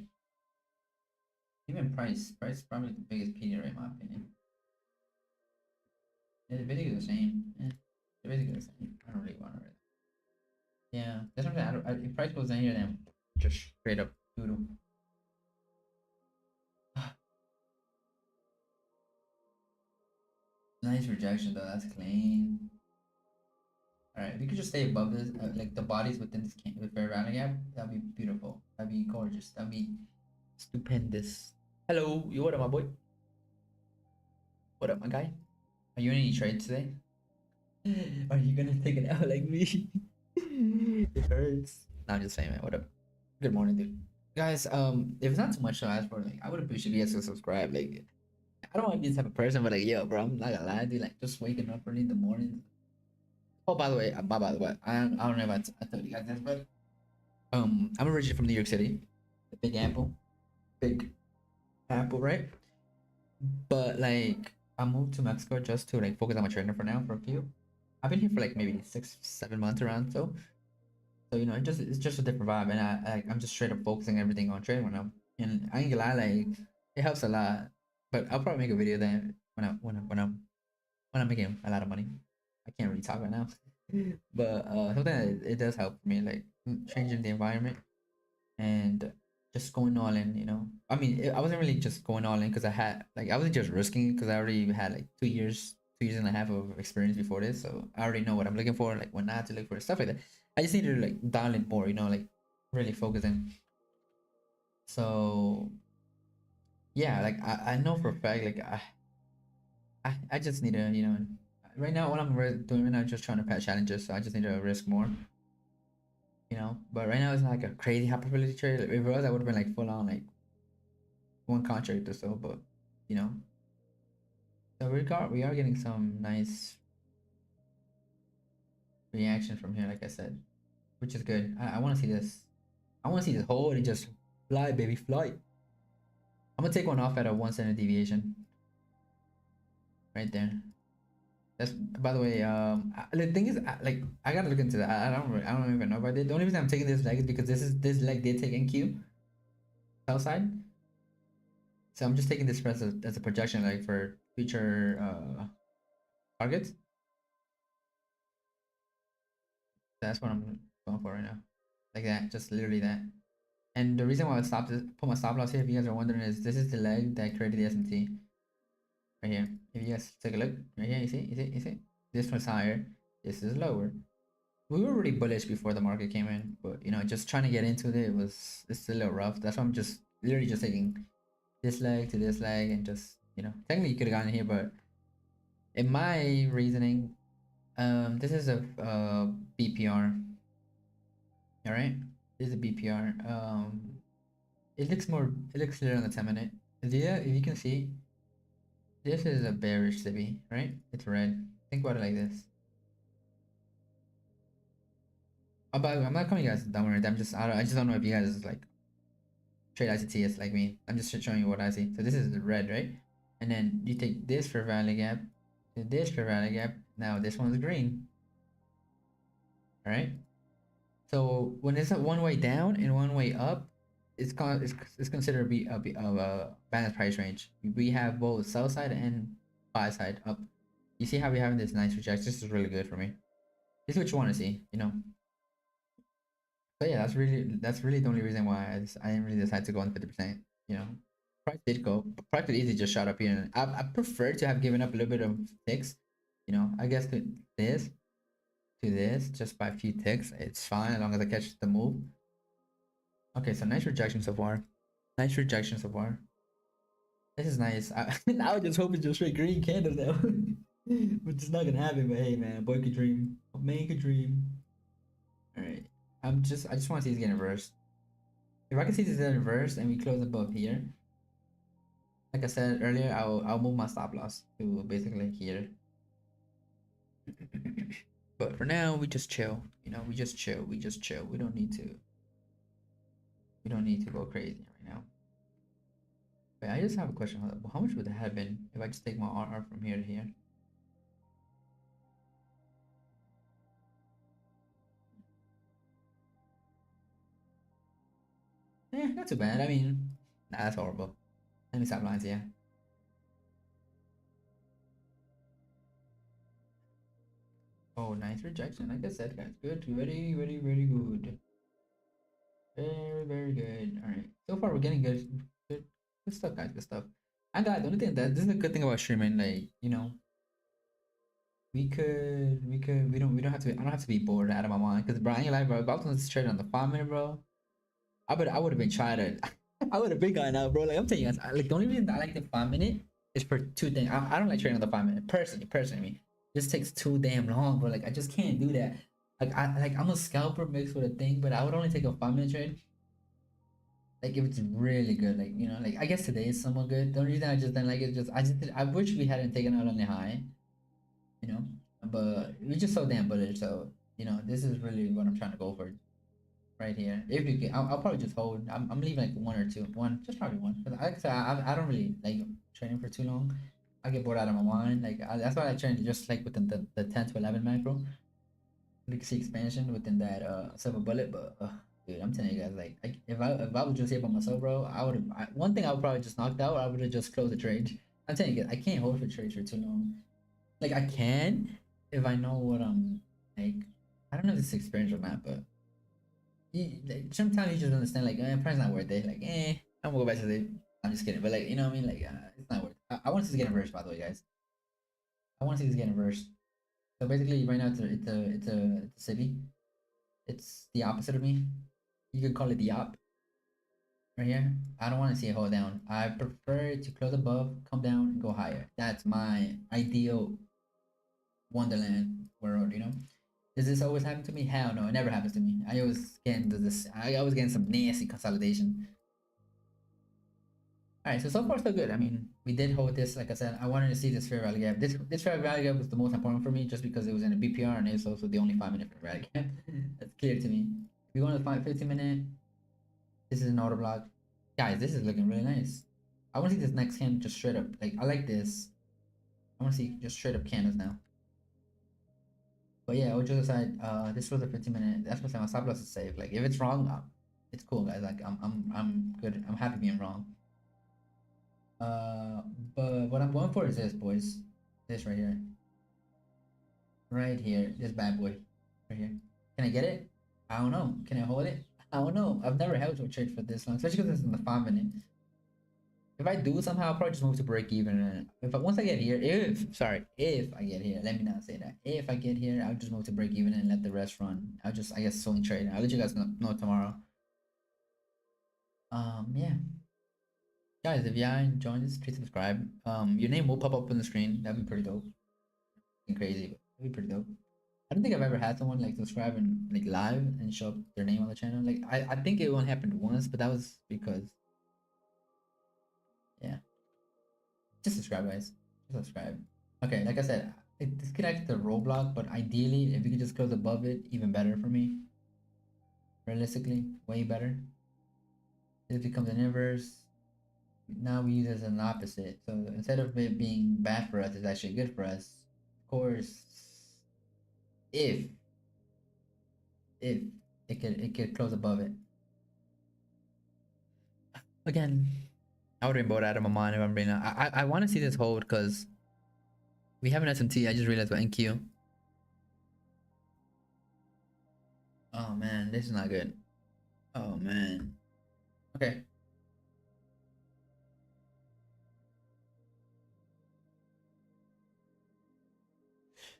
even price is probably the biggest PD array in my opinion. Yeah, they're basically the same. Yeah, they're basically the same. I don't really want to. Yeah, that's what I'm saying. If price goes in here, then just straight up doodle. Nice rejection though. That's clean. All right, we could just stay above this, like the bodies within this with fair rounding gap. That'd be beautiful. That'd be gorgeous. That'd be stupendous. Hello, you what up, my boy? What up, my guy? Are you in any trades today? Are you gonna take it out like me? It hurts. No, I'm just saying, man. What up? Good morning, dude. Guys, if it's not too much to ask for, like, I would appreciate you guys to subscribe. Like, I don't want to be this type of person, but like, yo, bro, I'm not gonna lie, dude. Like, just waking up early in the morning. Oh, by the way, by the way, I don't know if I told you guys this, but I'm originally from New York City, the Big Apple, right? But like, I moved to Mexico just to like focus on my training for now for a few. I've been here for like maybe 6, 7 months around, so you know, it's just a different vibe, and I'm just straight up focusing everything on training right now. And I ain't gonna lie, like it helps a lot. But I'll probably make a video then when I'm making a lot of money. I can't really talk right now, but something that it does help me, like changing the environment and just going all in. You know, I mean, I wasn't really just going all in because I wasn't just risking it because I already had like 2 years and a half of experience before this, so I already know what I'm looking for, like what not to look for, stuff like that. I just need to like dial in more, you know, like really focusing. So yeah, like I know for a fact, like I just need to, you know, right now what I'm doing right now is just trying to pass challenges, so I just need to risk more, you know. But right now it's not like a crazy high probability trade. Like, if it was, I would have been like full on like one contract or so, but you know. So we are getting some nice reaction from here, like I said, which is good. I want to see this. I want to see this whole and just fly, baby, fly. I'm gonna take one off at a 1 standard deviation, right there. That's, by the way. The thing is, like, I gotta look into that. I don't even know about it. The only reason I'm taking this leg is because this leg did take NQ sell side, so I'm just taking this as a projection, like for future targets. That's what I'm going for right now, like that, just literally that. And the reason why I put my stop loss here, if you guys are wondering, is this is the leg that created the SMT right here. If you guys take a look right here, you see, this one's higher, this is lower. We were really bullish before the market came in, but you know, just trying to get into it's a little rough. That's why I'm just literally just taking this leg to this leg and just, you know, technically you could have gotten here, but in my reasoning, this is a BPR. All right, this is a BPR. It looks clear on the 10 minute. Yeah, if you can see, this is a bearish SIBI, right? It's red. Think about it like this. I'm not calling you guys dumb or anything. I just don't know if you guys like trade ICT as like me. I'm just showing you what I see. So this is the red, right? And then you take this for value gap, this for value gap. Now this one's green. All right. So when it's a one way down and one way up, it's considered to be a balanced price range. We have both sell side and buy side up. You see how we're having this nice rejection? This is really good for me. This is what you want to see, you know. So yeah, that's really the only reason why I didn't really decide to go on 50%. You know, price did go, but price could easily just shot up here. And I prefer to have given up a little bit of ticks. You know, I guess this to this just by a few ticks, it's fine as long as I catch the move. Okay, so nice rejection so far. Nice rejection so far. This is nice. I was just hoping just straight green candles now, but it's not gonna happen. But hey, man, boy could dream. A man could dream. All right. I just want to see this getting reversed. If I can see this getting reversed and we close above here, like I said earlier, I'll move my stop loss to basically here. But for now, we just chill. You know, we just chill. We just chill. We don't need to. We don't need to go crazy right now. Wait, I just have a question. How much would that have been if I just take my RR from here to here? Not too bad. I mean, nah, that's horrible. Let me stop lines, yeah. Oh, nice rejection. Like I said, guys, good. Very, very, very good. Very, very good. All right. So far, we're getting good stuff, guys. Good stuff. And the only thing that this is a good thing about streaming, like, you know, we don't have to be, I don't have to be bored out of my mind. Cause bro, I ain't like, bro, if I was straight on the 5 minute, bro, I would have been trying to, I would have been going out, bro. Like I'm telling you guys, like the only reason I like the 5 minute is for two things. I don't like trading on the 5 minute personally. It just takes too damn long, bro. Like I just can't do that. Like I'm a scalper mixed with a thing, but I would only take a 5 minute trade Like if it's really good, like you know, like I guess today is somewhat good. The only reason I just didn't like it, just I wish we hadn't taken out on the high, you know. But we just so damn bullish, so you know, this is really what I'm trying to go for right here. If you can, I'll probably just hold. I'm leaving like one or two, one, just probably one. Cause like I said, I don't really like training for too long. I get bored out of my mind. That's why I train just like within the 10 to 11 macro. You can see expansion within that silver bullet, but dude, I'm telling you guys, like if I was just here by myself, bro, I would have. One thing I would probably just knocked out. I would have just closed the trade. I'm telling you, guys, I can't hold for trades for too long. Like I can if I know what I'm like. I don't know if this is experience or not, but like, sometimes you just understand like, price not worth it. Like, I'm gonna go back to the. I'm just kidding, but like, you know what I mean? Like, it's not worth it. I want to see this get inverse, by the way, guys. I want to see this get inverse. So basically, right now it's a city. It's the opposite of me. You could call it the op right here. I don't want to see it hold down. I prefer to close above, come down, and go higher. That's my ideal wonderland world, you know? Does this always happen to me? Hell no, it never happens to me. I always get this. I always get some nasty consolidation. All right, so far so good. I mean, we did hold this. Like I said, I wanted to see this fair value gap. This fair value gap was the most important for me, just because it was in a BPR and it's also the only 5 minute fair value gap. That's clear to me. If you go to the 15 minute, this is an auto block. Guys, this is looking really nice. I want to see this next candle just straight up. Like I like this. I want to see just straight up candles now. But yeah, I'll just decide. This was a 15 minute. That's what I'm saying. My stop loss is safe. Like if it's wrong, it's cool, guys. Like I'm good. I'm happy being wrong. Uh, but what I'm going for is this, boys. This right here. Right here. This bad boy. Right here. Can I get it? I don't know. Can I hold it? I don't know. I've never held to a trade for this long, especially because it's in the 5 minute. If I do somehow, I'll probably just move to break even. And once I get here, if I get here, let me not say that. If I get here, I'll just move to break even and let the rest run. I'll just, I guess, swing trade. I'll let you guys know tomorrow. Yeah. Guys, if y'all enjoying this, please subscribe. Your name will pop up on the screen. That'd be pretty dope. And crazy, but that'd be pretty dope. I don't think I've ever had someone like subscribe and like live and show up their name on the channel. Like I think it only happened once, but that was because yeah. Just subscribe, guys. Just subscribe. Okay, like I said, it disconnects the roadblock, but ideally, if you could just close above it, even better for me. Realistically, way better. This becomes an inverse. Now we use it as an opposite. So instead of it being bad for us, it's actually good for us. Of course, if if it could close above it. Again, I would have been bored out of my mind if I'm being. I want to see this hold because we have an SMT. I just realized what NQ. Oh man, this is not good. Oh man. Okay.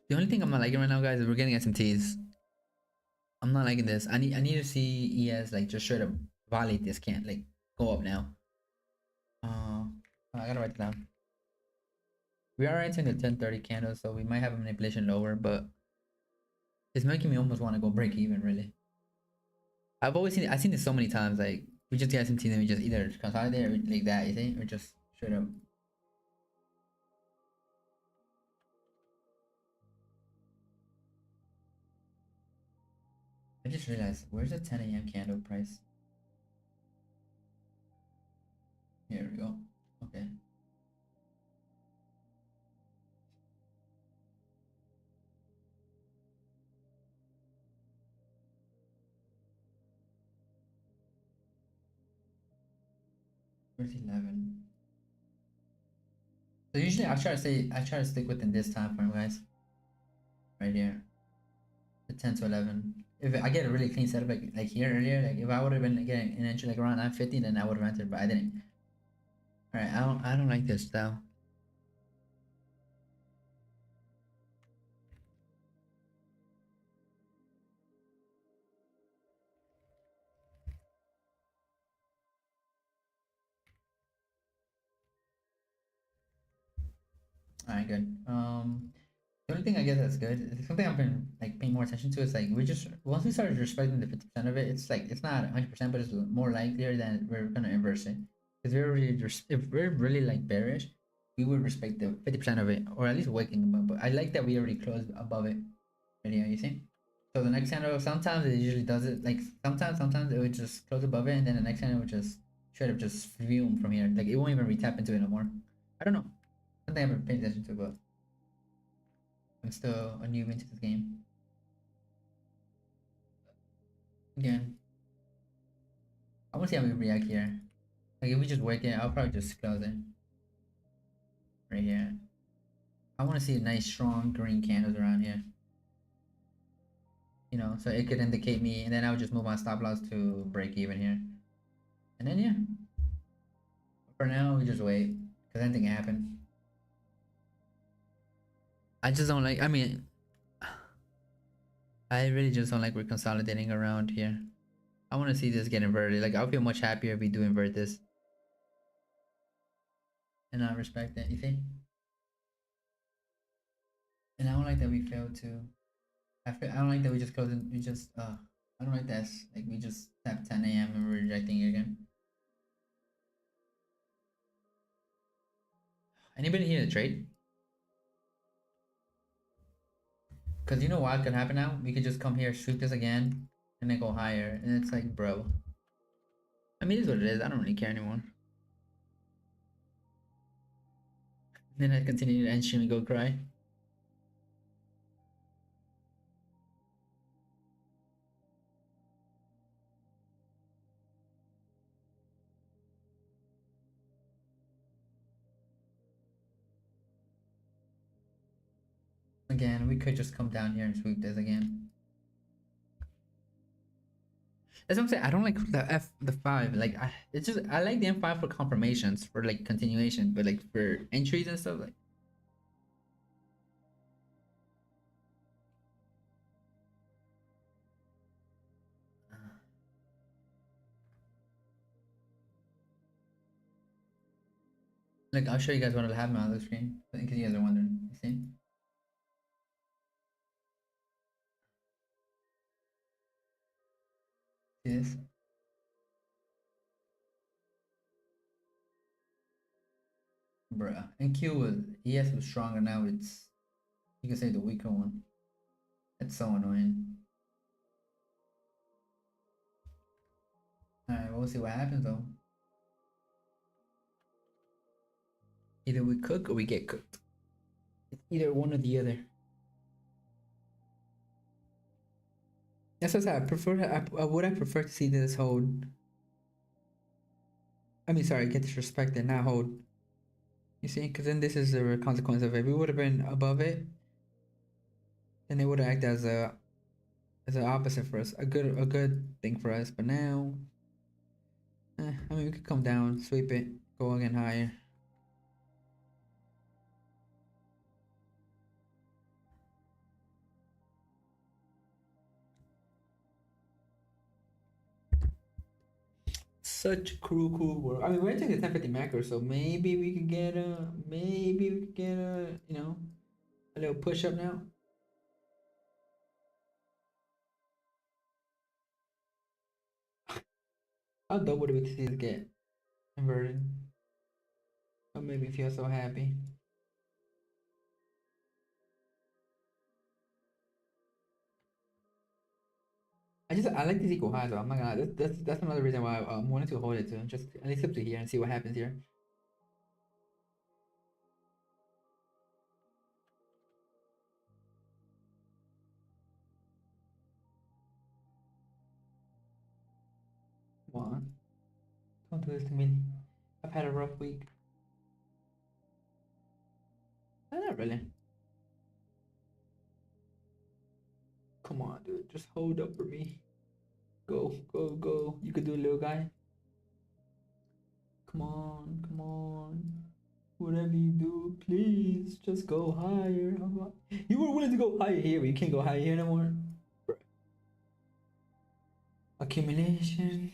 The only thing I'm not liking right now, guys, is we're getting SMTs. I'm not liking this. I need to see ES like just straight up violate this. Can't like go up now. I gotta write it down. We are entering the 1030 candle, so we might have a manipulation lower, but it's making me almost want to go break even. Really, I've seen this so many times. Like we just get SMT, then we just either consolidate or like that, you think, or just straight up. I just realized where's the 10 a.m. candle price? Here we go. Okay. Where's 11? So usually I try to stick within this time frame, guys. Right here, the 10 to 11. If I get a really clean setup like here earlier, like if I would have been getting an entry like around 950, then I would have entered, but I didn't. All right, I don't like this though. All right, good. The only thing I guess that's good, something I've been like paying more attention to is like we just once we started respecting the 50% of it, it's like it's not 100%, but it's more likelier that we're gonna inverse it. Because we're really if we're really like bearish, we would respect the 50% of it, or at least waking above. But I like that we already closed above it. Video, you see? So the next candle, sometimes it usually does it. Like sometimes it would just close above it, and then the next candle would just straight up just fume from here. Like it won't even retap into it no more. I don't know. Something I've been paying attention to, but I'm still a newbie into this game. Again, I want to see how we react here. Like if we just wake it, I'll probably just close it right here. I want to see nice strong green candles around here. You know, so it could indicate me, and then I would just move my stop loss to break even here. And then yeah, for now we just wait because anything can happen. I just don't like. I mean, I really just don't like we're consolidating around here. I want to see this get inverted. Like I'll feel much happier if we do invert this, and I respect that. You think? And I don't like that we failed to. I don't like that we just closed. We just. I don't like that. Like we just tapped 10 a.m. and we're rejecting it again. Anybody here to trade? Because you know what could happen now? We could just come here, shoot this again, and then go higher. And it's like, bro. I mean, it is what it is. I don't really care anymore. Then I continue to end stream and go cry. Again, we could just come down here and sweep this again. That's what I'm saying. I don't like the 5. Like it's just I like the M5 for confirmations for like continuation, but like for entries and stuff like I'll show you guys what will happen on the screen in case you guys are wondering. You see? See this? Bruh. And Q was ES was stronger now. It's you can say the weaker one. That's so annoying. Alright, we'll see what happens though. Either we cook or we get cooked. It's either one or the other. That's what I prefer. Would I prefer to see this hold? I mean, sorry, get disrespected, not hold. You see, because then this is the consequence of it. If we would have been above it, then it would have acted as an opposite for us, a good thing for us. But now, I mean, we could come down, sweep it, go again higher. Such cool world. I mean, we're taking the 1050 macro, so maybe we could get a you know, a little push up now. How dope would it be to see this get inverted? That made me feel so happy. I like these equal highs though. I'm not gonna. That's another reason why I'm wanting to hold it to just at least up to here and see what happens here. Come on, don't do this to me. I've had a rough week. Not really. Come on, dude. Just hold up for me. Go. You could do it, little guy. Come on. Whatever you do, please just go higher. You were willing to go higher here, but you can't go higher here anymore. Accumulation.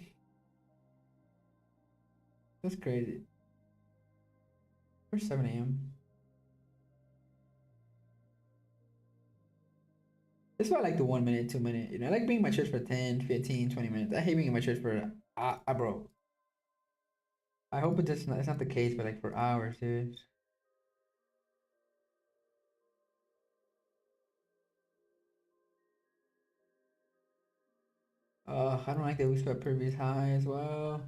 That's crazy. For 7 a.m. It's about like the 1 minute, 2 minute. I like being in my church for 10, 15, 20 minutes. I hate being in my church for, bro. I hope it's not the case, but like for hours, dude. I don't like that we swept previous high as well.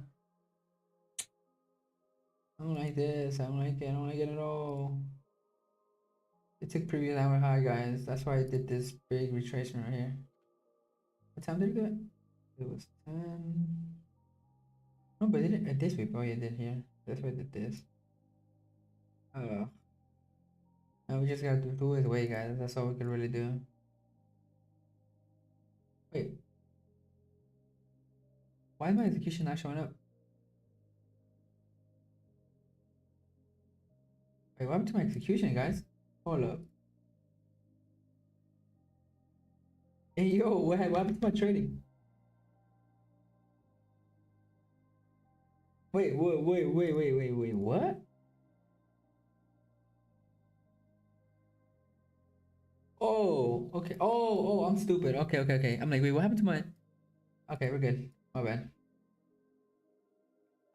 I don't like this. I don't like it. I don't like it at all. It took previous hour high, guys. That's why I did this big retracement right here. What time did it do it? It was 10. No, but it did it this week. Oh, yeah, it did here. That's why I did this. Uh, now we just gotta do his way, guys. That's all we can really do. Wait, why is my execution not showing up? Wait, what happened to my execution, guys? Hold up. Hey, yo, what happened to my trading? Wait, what? Oh, okay. I'm stupid. Okay. I'm like, wait, what happened to my? Okay, we're good. My bad.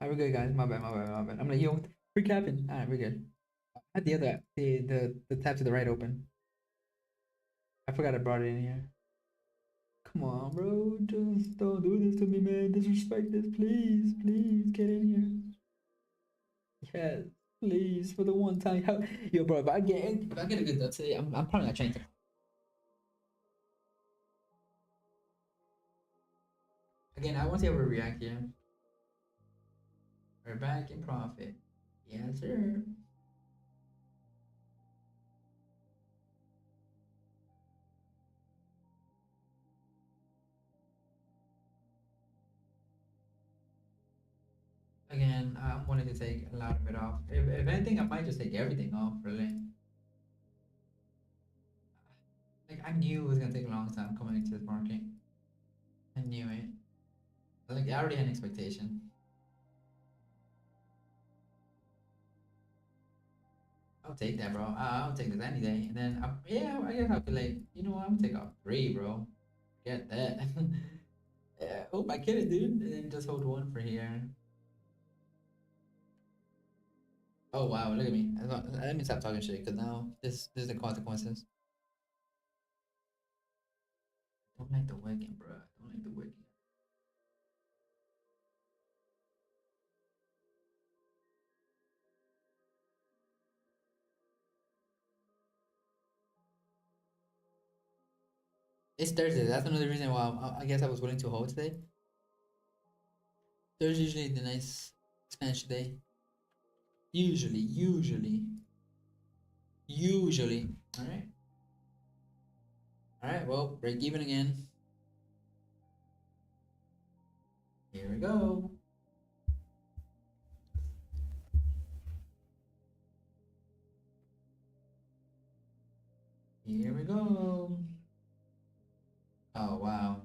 Alright, we're good, guys. My bad. I'm like, yo, what the freak happened? Alright, we're good. I had the tab to the right open. I forgot I brought it in here. Come on, bro. Just don't do this to me, man. Disrespect this, please get in here. Yes, please for the one time. Yo, bro, if I get a good dub today, I'm probably not changing. Again, I want to see how we react here. We're back in profit. Yes, sir. Again, I'm wanting to take a lot of it off. If anything, I might just take everything off, really. Like, I knew it was gonna take a long time coming into this market. I knew it. Like, I already had an expectation. I'll take that, bro. I'll take this any day. And then, yeah, I guess I'll be like, you know what? I'm gonna take off three, bro. Get that. Yeah, oh, I get it, dude. And then just hold one for here. Oh, wow, look at me. Let me stop talking shit, because now this is the consequences. Don't like the wicking, bro. Don't like the wicking. It's Thursday. That's another reason why I guess I was willing to hold today. Thursday usually the nice expansion day. Usually. All right. All right. Well, break even again. Here we go. Here we go. Oh wow,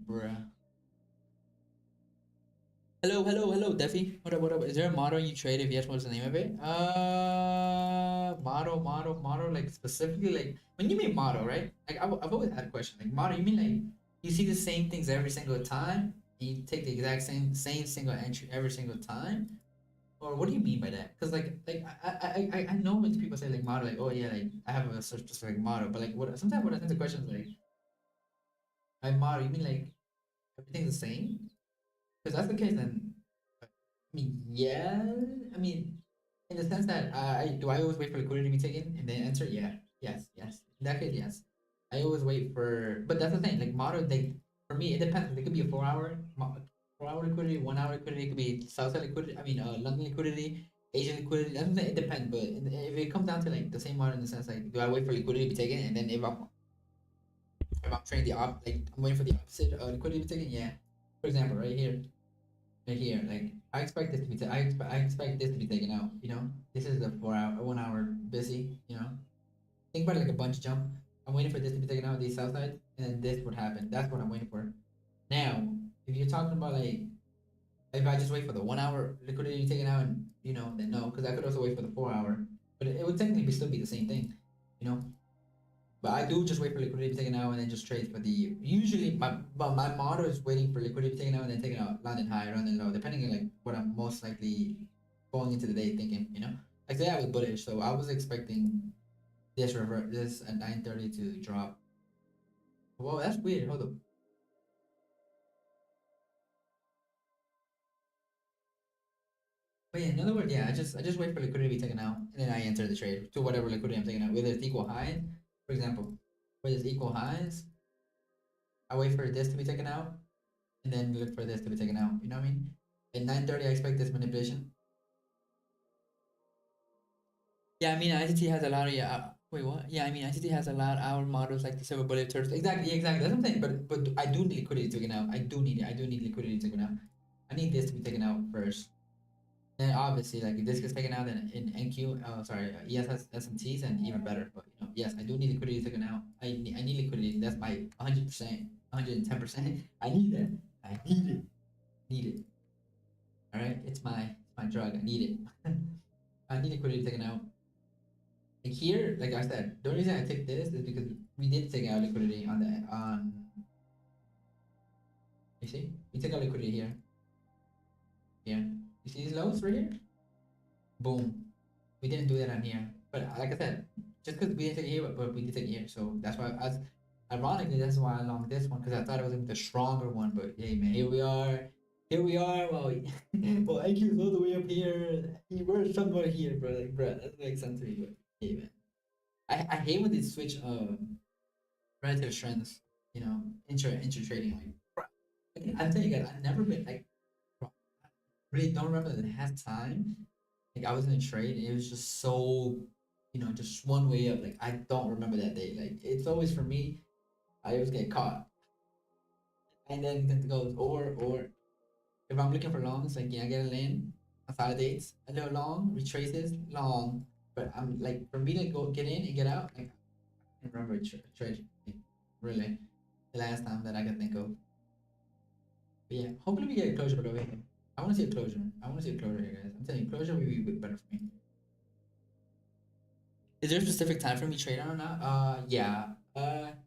bruh. Hello, Defi. What up? Is there a motto you trade if yes? What's the name of it? Motto. Like specifically, like when you mean motto, right? Like I've always had a question. Like motto, you mean like you see the same things every single time, and you take the exact same single entry every single time, or what do you mean by that? Because I know when people say like motto, like oh yeah, like I have a specific motto, but like what sometimes when I think the question is like by motto, you mean like everything's the same? Because that's the case, then I mean, yeah. I mean, in the sense that do I always wait for liquidity to be taken and then answer? Yeah, yes. In that case, yes. I always wait for, but that's the thing. Like modern, they for me, it depends. It could be a 4 hour, 4 hour liquidity, 1 hour liquidity. It could be Southside liquidity. I mean, London liquidity, Asian liquidity. That's what I'm saying. It depends. But if it comes down to like the same model in the sense like, do I wait for liquidity to be taken and then if I'm trading the like I'm waiting for the opposite liquidity to be taken? Yeah. For example, right here, like I expect this to be, I expect this to be taken out. This is a 4 hour, 1 hour busy. Think about it like a bunch jump. I'm waiting for this to be taken out, the south side, and then this would happen. That's what I'm waiting for. Now, if you're talking about like, if I just wait for the 1 hour liquidity taken out, and then no, because I could also wait for the 4 hour, but it would technically still be the same thing. You know, But I do just wait for liquidity to be taken out and then just trade for the usually my motto is waiting for liquidity to be taken out and then taking out London high, London low, depending on like what I'm most likely going into the day thinking, you know? Like today I was bullish, so I was expecting this revert this at 9:30 to drop. Whoa, that's weird. Hold up. But yeah, in other words, yeah, I just wait for liquidity to be taken out and then I enter the trade to whatever liquidity I'm taking out. Whether it's equal high, for example, whether it's equal highs, I wait for this to be taken out and then look for this to be taken out. You know what I mean? At 9:30, I expect this manipulation. Yeah, I mean ICT has a lot of wait, what? Yeah, I mean ICT has a lot of our models like the silver bullet turtles. Exactly, yeah, exactly. That's what I'm saying. But I do need liquidity taken out. I do need it. I do need liquidity taken out. I need this to be taken out first. Then obviously, like if this gets taken out in NQ, sorry, ES has SMTs and even better. But you know, yes, I do need liquidity taken out. I need liquidity. That's my 100%, 110%. I need that. I need it. Need it. All right, it's my drug. I need it. I need liquidity taken out. Like here, like I said, the only reason I take this is because we did take out liquidity on the you see? We took out liquidity here. Here. You see these lows right here? Boom. We didn't do that on here. But like I said, just because we didn't take it here, but we did take it here. So that's why as ironically that's why I long this one because I thought it was gonna be the stronger one. But hey man, here we are. Here we are. Well, well, IQ is all the way up here. We're somewhere here, bro. Like, bro, that doesn't make sense to me. But hey, man, I hate when they switch relative strengths. You know, intra trading. Like, bro, I'm telling you guys, I've never been like, bro, I really don't remember the last time. Like I was in a trade and it was just so, you know, just one way up. Like I don't remember that day. Like it's always for me. I always get caught, and then it goes or if I'm looking for longs, like yeah, I get a lane, consolidates a little long, retraces long. But I'm like for me to go get in and get out, like I can't remember a trade like, really the last time that I can think of. But yeah, hopefully we get a closure over here. I want to see a closure. I want to see a closure here, guys. I'm telling you, closure will be better for me. Is there a specific time frame you trade on or not? Yeah.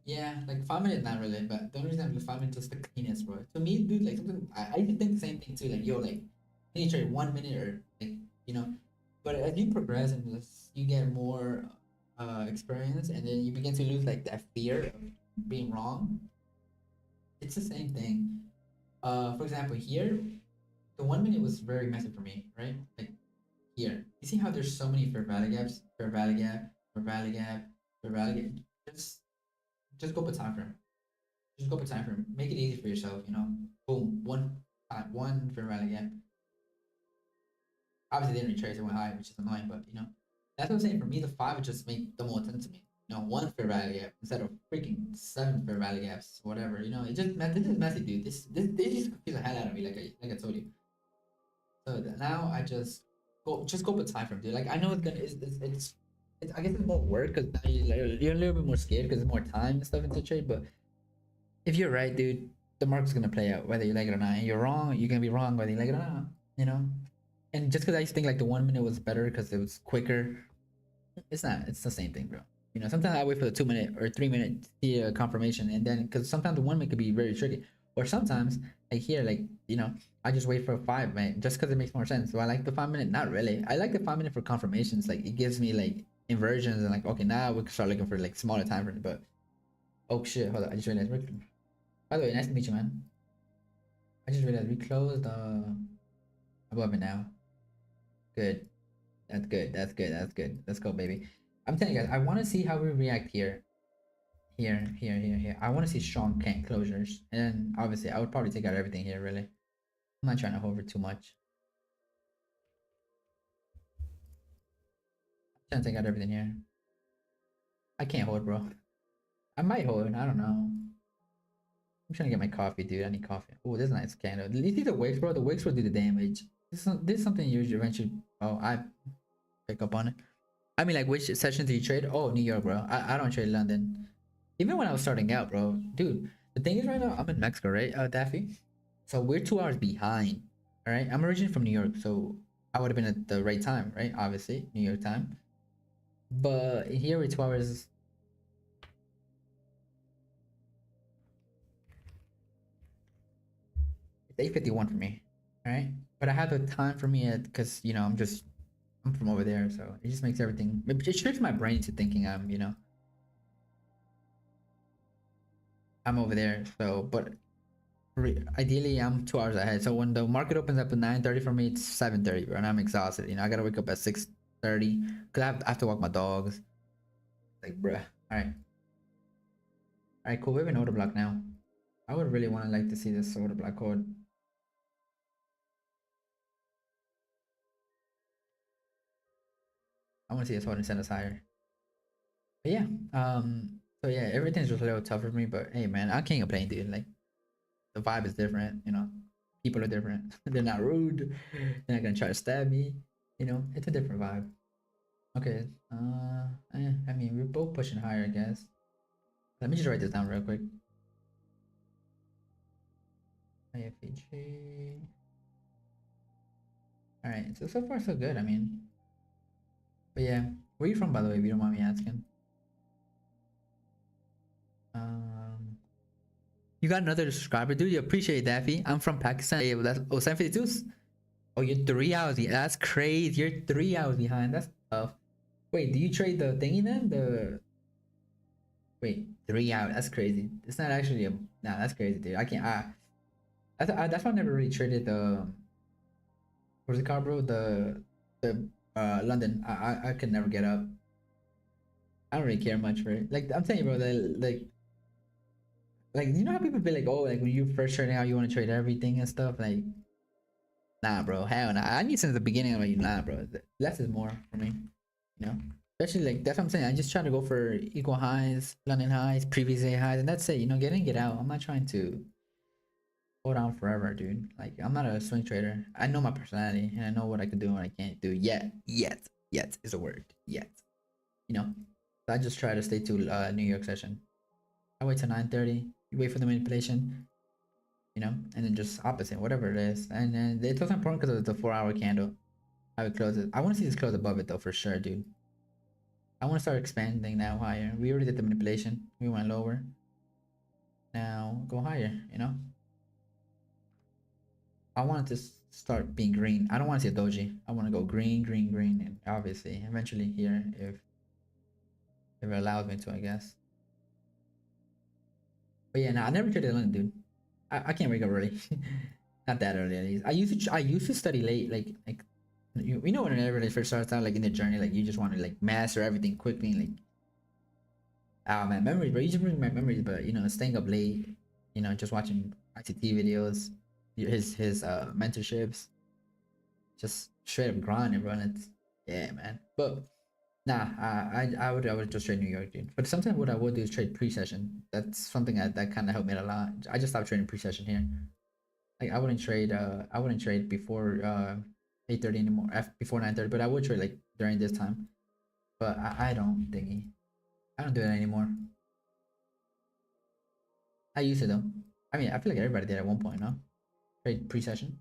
Yeah, like 5 minutes not really, but the only reason I'm like 5 minutes is the cleanest, bro. To me, dude, like something I think the same thing too. Like, yo, like can you trade 1 minute or like you know, but as you progress and this, you get more experience, and then you begin to lose like that fear of being wrong. It's the same thing. For example, here, the 1 minute was very messy for me, right? Like here. You see how there's so many fair value gaps, fair value gap, fair value gap, fair value gap. Just just go put time frame. Just go put time frame. Make it easy for yourself. You know, boom, one fair value gap. Obviously, they didn't retrace it went high, which is annoying, but you know, that's what I'm saying. For me, the five would just make the more sense to me. You know, one fair value gap instead of freaking seven fair value gaps, whatever. You know, it just this is messy, dude. This just confuse the hell out of me, like I told you. So now I just go put time frame, dude. Like I know it's gonna it's I guess it's more work because now you're a little bit more scared because there's more time and stuff into trade. But if you're right, dude, the market's gonna play out whether you like it or not. And you're wrong, you're gonna be wrong whether you like it or not. You know. And just because I used to think like the 1 minute was better because it was quicker, it's not. It's the same thing, bro. You know, sometimes I wait for the 2 minute or 3 minute to see a confirmation, and then because sometimes the 1 minute could be very tricky, or sometimes like here, like you know, I just wait for a 5 minute just because it makes more sense. So I like the 5 minute, not really. I like the 5 minute for confirmations. Like it gives me like inversions and like okay, now we can start looking for like smaller time frames. But oh shit, hold on, I just realized. By the way, nice to meet you, man. I just realized we closed above it now. Good. That's good. That's good. That's good. Let's go, baby. I'm telling you guys, I want to see how we react here. Here. I want to see strong can't closures. And then obviously I would probably take out everything here, really. I'm not trying to hover too much. I'm trying to take out everything here. I can't hold, bro. I might hold. I don't know. I'm trying to get my coffee, dude. I need coffee. Oh, this is a nice candle. You see the wicks, bro? The wicks will do the damage. This is something you eventually. Oh, I pick up on it. I mean, like, which session do you trade? Oh, New York, bro. I don't trade London. Even when I was starting out, bro. Dude, the thing is right now, I'm in Mexico, right, Daffy? So we're 2 hours behind, all right? I'm originally from New York, so I would have been at the right time, right? Obviously, New York time. But here we're 2 hours It's 8:51 for me. All right, but I have the time for me because I'm from over there, so it just makes everything. It tricks my brain to thinking I'm over there. So, but ideally I'm 2 hours ahead. So when the market opens up at 9:30 for me, it's 7:30, bro, and I'm exhausted. I gotta wake up at 6:30 because I have to walk my dogs. Like, bruh. All right, cool. We have an order block now. I would really want to like to see this order block code. I want to see this order send us higher. But yeah, so yeah, everything's just a little tough for me. But hey, man, I can't complain, dude. Like the vibe is different. People are different. They're not rude. They're not gonna try to stab me. It's a different vibe. Okay. I mean, we're both pushing higher, I guess. Let me just write this down real quick. IFHA. All right. So far so good. I mean, but yeah, where are you from, by the way? If you don't mind me asking. Um, you got another subscriber, dude. You appreciate that, fee. I'm from Pakistan. Yeah, that's 752. Oh, you're 3 hours. That's crazy. You're 3 hours behind. That's tough. Wait, do you trade the thingy then? Wait, 3 hours. That's crazy. It's not actually a. Nah, that's crazy, dude. I can't. That's why I never really traded the. What's it called, bro? The London. I could never get up. I don't really care much for it. Like I'm telling you, bro. Like you know how people be like, oh, like when you first trading out, you want to trade everything and stuff. Like, nah, bro. Hell nah. I need since the beginning. I'm like, nah, bro. Less is more for me. You know. Especially like that's what I'm saying. I just try to go for equal highs, London highs, previous day highs, and that's it. Get in, get out. I'm not trying to hold on forever, dude. Like I'm not a swing trader. I know my personality and I know what I can do and what I can't do. Yet is a word. Yet, you know. So I just try to stay to New York session. I wait till 9:30. You wait for the manipulation, and then just opposite, whatever it is. And then it's also important because of the 4 hour candle. How it closes. I want to see this close above it though for sure, dude. I want to start expanding now higher. We already did the manipulation. We went lower. Now go higher. I want it to start being green. I don't want to see a doji. I want to go green, green, green, and obviously eventually here if it allows me to, I guess. But yeah, I never traded London, dude. I can't wake up early. Not that early at least. I used to study late, like when everybody first starts out like in the journey, like you just want to like master everything quickly, like man, memories, bro. You just bring my memories, but staying up late, just watching ICT videos, his mentorships, just straight up grinding, bro. And it's yeah, man. But nah, I would just trade New York, dude. But sometimes what I would do is trade pre-session. That's something that kind of helped me a lot. I just stopped trading pre-session here. Like I wouldn't trade before 8:30 anymore. Before 9:30, but I would trade like during this time. But I don't thingy. I don't do it anymore. I used to though. I mean, I feel like everybody did at one point, no? Trade pre-session.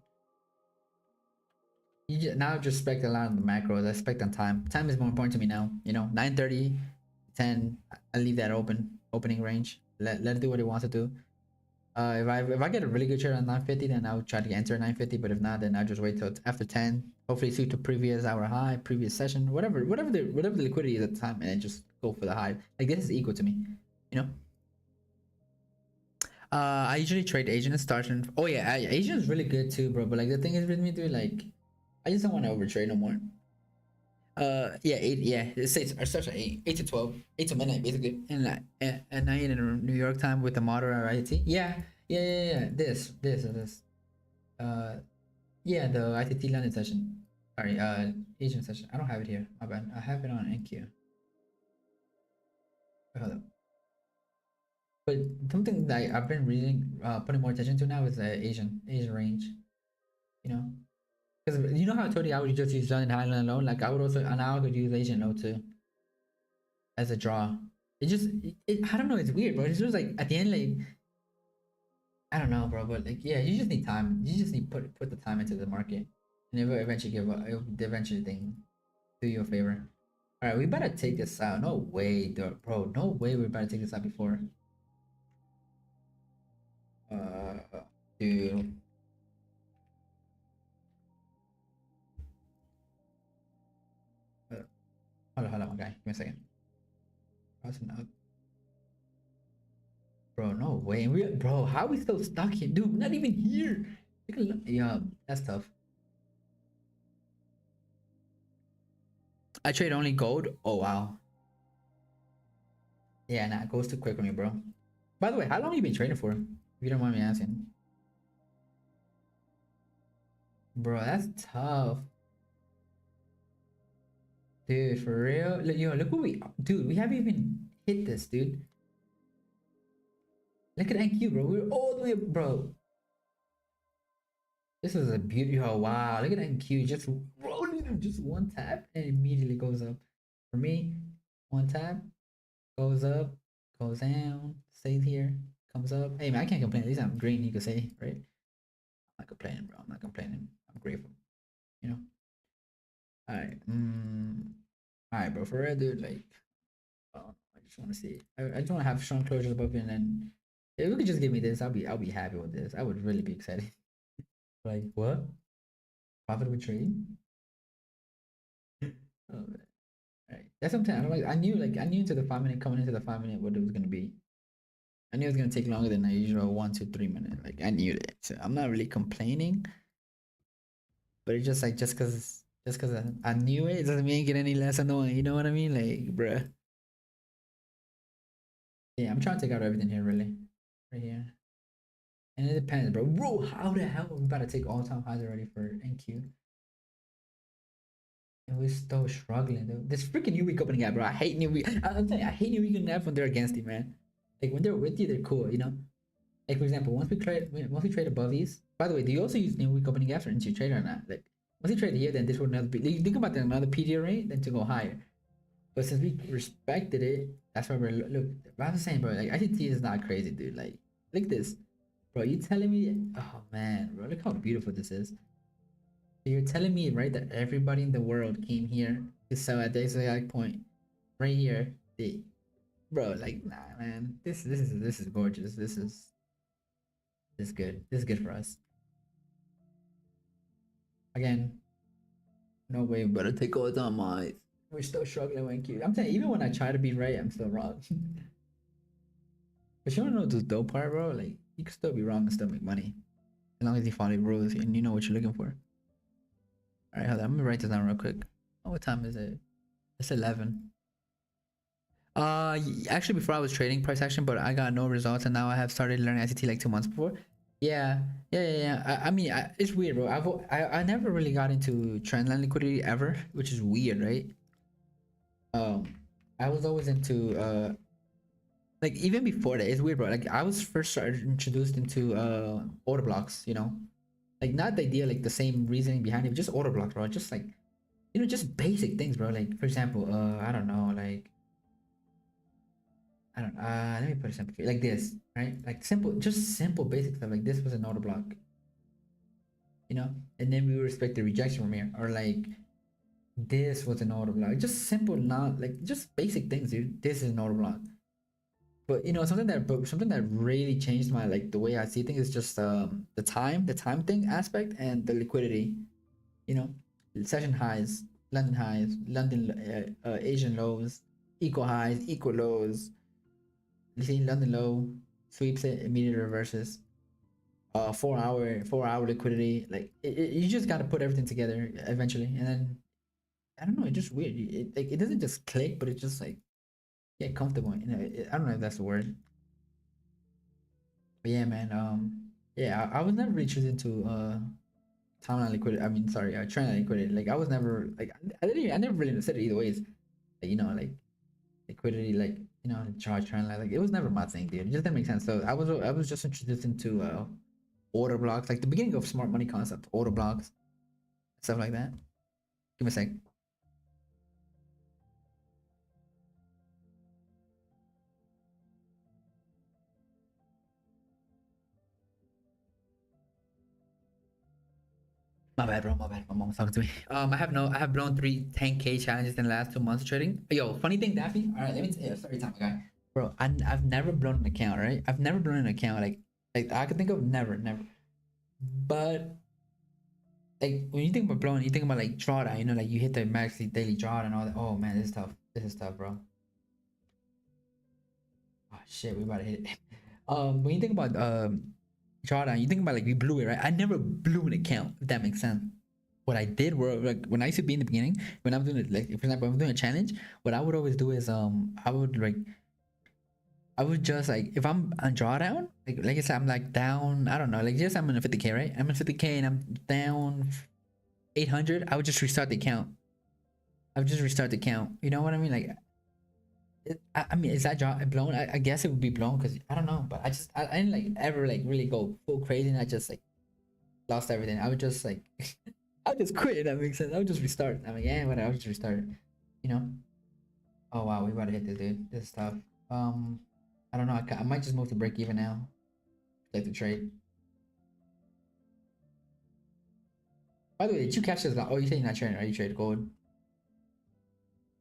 Now just expect a lot of the macros. I expect on time. Time is more important to me now. 9:30, 10. I leave that opening range. Let it do what it wants to do. If I get a really good trade on 9:50, then I'll try to enter 9:50. But if not, then I'll just wait till after 10. Hopefully suit to previous hour high, previous session, whatever the liquidity is at the time, and then just go for the high. Like this is equal to me, you know. I usually trade Asian and starting. Oh yeah, Asian is really good too, bro. But like the thing is with me, dude, like I just don't want to overtrade no more. Yeah, 8. Yeah, it starts at 8 to 12, 8 to midnight basically, and at night in New York time with the moderate ICT. Yeah. This. Uh, yeah, the ICT London session. Sorry, Asian session. I don't have it here. My bad. I have it on NQ. Hold up. But something that I've been reading, putting more attention to now is the Asian range. You know, because you know how I told you I would just use London Highland alone. Like I would also, and I could use Asian low too as a draw. It just, I don't know. It's weird, bro. It's just like at the end, like I don't know, bro. But like, yeah, you just need time. You just need put the time into the market, and it will eventually give up. It will eventually thing do you a favor. All right, we better take this out. No way, bro. No way. We better take this out before. Dude. Hold on, my guy. Give me a second. Crossing up. Bro, no way. Bro, how are we still stuck here? Dude, we're not even here. Yeah, that's tough. I trade only gold. Oh, wow. Yeah, nah, it goes too quick on me, bro. By the way, how long have you been trading for? If you don't mind me asking. Bro, that's tough. Dude, for real? Look, yo, look what dude, we haven't even hit this, dude. Look at NQ, bro. We're all the way, bro. This is a beauty. Oh, wow. Look at NQ. Just rolling, just one tap and immediately goes up. For me, one tap, goes up, goes down, stays here, comes up. Hey, man, I can't complain. At least I'm green, you could say, right? I'm not complaining, bro. I'm not complaining. I'm grateful, you know? All right. All right, bro. For real, dude, like, I just want to see. I just want to have strong closures above it, and then if we could just give me this, I'll be happy with this. I would really be excited. Like what? Profitable trading? Oh, man. Right. That's something I don't like. I knew into the 5 minute coming into the 5 minute what it was gonna be. I knew it was gonna take longer than the usual 1 to 3 minute. Like I knew it. So I'm not really complaining, but it's just like just cause I knew it doesn't make it any less annoying. You know what I mean? Like, bruh. Yeah, I'm trying to take out everything here, really. Right here. And it depends, bro. Bro, how the hell are we about to take all time highs already for NQ? And we're still struggling, though. This freaking new week opening gap, bro. I hate new week. I'm telling you, I hate new week opening gap when they're against you, man. Like when they're with you, they're cool, you know? Like for example, once we trade above these. By the way, do you also use new week opening gaps or into trade or not? Like once you trade here, then this would another be think about another PDR rate, then to go higher. But since we respected it, that's why we're look. I was saying, bro, like ICT is not crazy, dude. Like look at this, bro. You telling me? Oh man, bro, look how beautiful this is. So you're telling me, right, that everybody in the world came here to sell at this exact point, right here. Bro, like, nah, man. This is gorgeous. This is good. This is good for us. Again, no way, but I take all on my. We're still struggling when cute. I'm telling you, even when I try to be right, I'm still wrong. But you don't know the dope part, bro. Like you can still be wrong and still make money as long as you follow the rules and you know what you're looking for. All right, hold on. I'm gonna write this down real quick. Oh, what time is it? It's 11. Actually, before I was trading price action, but I got no results, and now I have started learning ICT like 2 months before. Yeah. I mean, it's weird, bro. I never really got into trendline liquidity ever, which is weird, right? I was always into like even before that, it's weird, bro. Like I was first started introduced into order blocks, you know, like not the idea, like the same reasoning behind it, just order blocks, bro. Just like just basic things, bro. Like for example, I don't know, like I don't. Let me put it simple, like this, right? Like simple, just simple, basic stuff. Like this was an order block, you know, and then we respect the rejection from here, or like this was an order block. Just simple, not like just basic things, dude. This is an order block. But something that really changed my like the way I see things is just the time thing aspect and the liquidity. You know, session highs, London Asian lows, equal highs, equal lows. You see London low, sweeps it, immediately reverses. 4 hour liquidity. Like you just gotta put everything together eventually, and then I don't know. It's just weird. It doesn't just click, but it's just like get comfortable. You know, I don't know if that's the word. But yeah, man. Yeah, I was never really choosing to timeline liquidity. I mean, sorry, trend liquidity. Like I was never like I never really understood it either ways. Like, like liquidity, like charge trend line. Like it was never my thing, dude. It just didn't make sense. So I was just introduced into order blocks, like the beginning of smart money concept, order blocks, stuff like that. Give me a sec. My bad, bro. My bad. My mom's talking to me. I have blown 10K challenges in the last 2 months of trading. Yo, funny thing, Daffy. All right, let me sorry, time, guy. Bro, I've never blown an account, right? I've never blown an account like I could think of never. But Like when you think about blowing, you think about like drawdown. You know, like you hit the max daily drawdown and all that. Oh man, this is tough. This is tough, bro. Oh shit, we about to hit it. When you think about drawdown, you think about like we blew it, right? I never blew an account. If that makes sense. What I did were like when I used to be in the beginning, when I'm doing it, like for example, I'm doing a challenge. What I would always do is I would just like if I'm on drawdown, like I said, I'm like down. I don't know, like just I'm in a 50K, right? I'm in 50K and I'm down 800. I would just restart the account. I would just restart the account. You know what I mean? Like, I mean, is that draw blown? I guess it would be blown because I don't know, but I didn't like ever like really go full crazy and I just like lost everything. I would just like I would just quit. If that makes sense. I would just restart. I'm like, yeah, whatever. I would just restart it. You know? Oh wow, we about to hit this, dude. This is tough. I don't know. I might just move to break even now. Like the trade. By the way, did you catch this? Oh, you say you're not trading, right? You trade gold.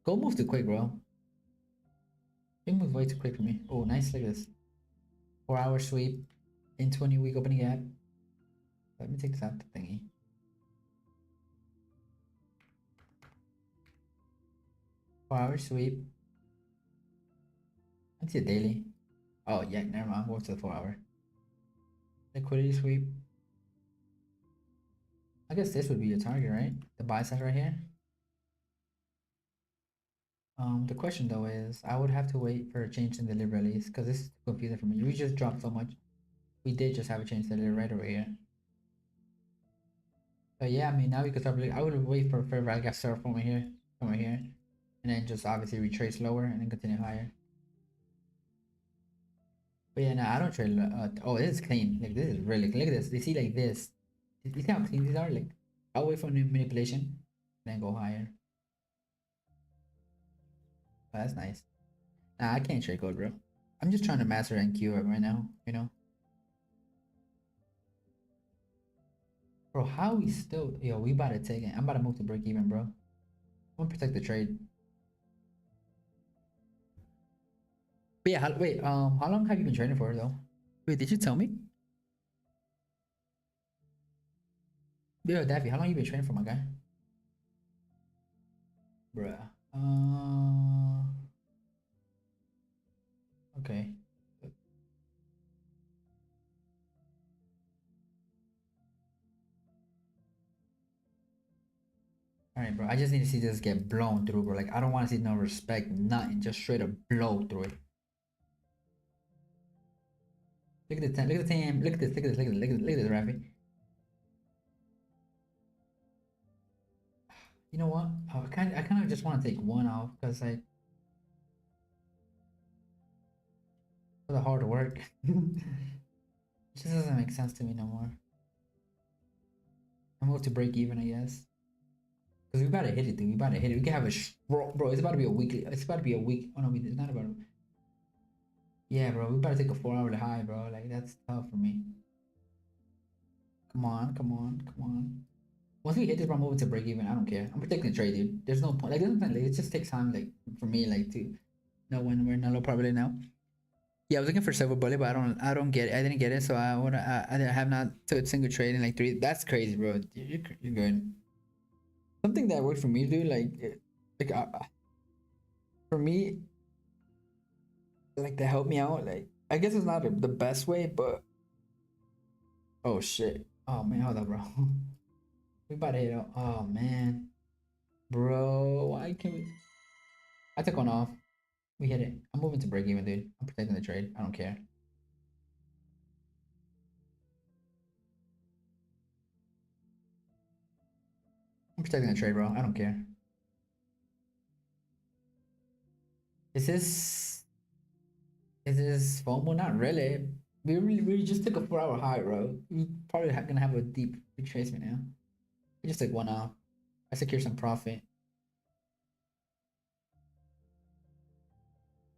Gold moves too quick, bro. It moves way too quick for me. Oh, nice. Look at this. 4 hour sweep in 20-week opening gap. Let me take this out the thingy. Four-hour sweep. I see a daily. Oh yeah, never mind. What's the 4 hour? Liquidity sweep. I guess this would be your target, right? The buy side right here. The question though is, I would have to wait for a change in the lib release because this is confusing for me. We just dropped so much. We did just have a change in the lib right over here. But yeah, I mean now we could start. I would wait for fair value gap start from here, and then just obviously retrace lower and then continue higher. But yeah, no, I don't trade. Oh, this is clean. Like this is really clean. Look at this. You see like this. You see how clean these are? Like I'll wait for manipulation, then go higher. Oh, that's nice. Nah, I can't trade gold, bro. I'm just trying to master NQ right now. You know, bro. How we still? Yo, we about to take it. I'm about to move to break even, bro. I'm gonna protect the trade. But yeah, wait. How long have you been trading for though? Wait, did you tell me? Yo, Daffy, how long you been trading for, my guy? Bruh. Okay. All right, bro. I just need to see this get blown through, bro. Like, I don't want to see no respect, nothing. Just straight up blow through it. Look at the time. Look at the time. Look at this. Look at this. Look at this. Look at this. Look at this, Rafi. You know what? Oh, I kind of just want to take one off because like for the hard work. It just doesn't make sense to me no more. I'm about to break even, I guess. Because we about to hit it, dude. We about to hit it. We can have a bro. It's about to be a weekly. It's about to be a week. Oh no, it's not about. Yeah, bro. We about to take a 4 hour high, bro. Like that's tough for me. Come on, come on, come on. Once we hit this, bro, I'm moving to break even. I don't care. I'm protecting the trade, dude. There's no point. Like, there's no point. Like, it just takes time, like, for me, like, to know when we're in a low probability now. Yeah, I was looking for silver bullet, but I don't get it. I didn't get it, so I have not took a single trade in like 3. That's crazy, bro. You're good. Something that worked for me, dude. Like for me, like to help me out. Like, I guess it's not the best way, but oh shit. Oh man, hold up, bro. We about to hit out. Oh man, bro. Why can't we? I took one off. We hit it. I'm moving to break even, dude. I'm protecting the trade. I don't care. I'm protecting the trade, bro. I don't care. Is this is this FOMO? Not really. We just took a 4 hour high, bro. We probably gonna have a deep retracement now. We just took one off. I secured some profit.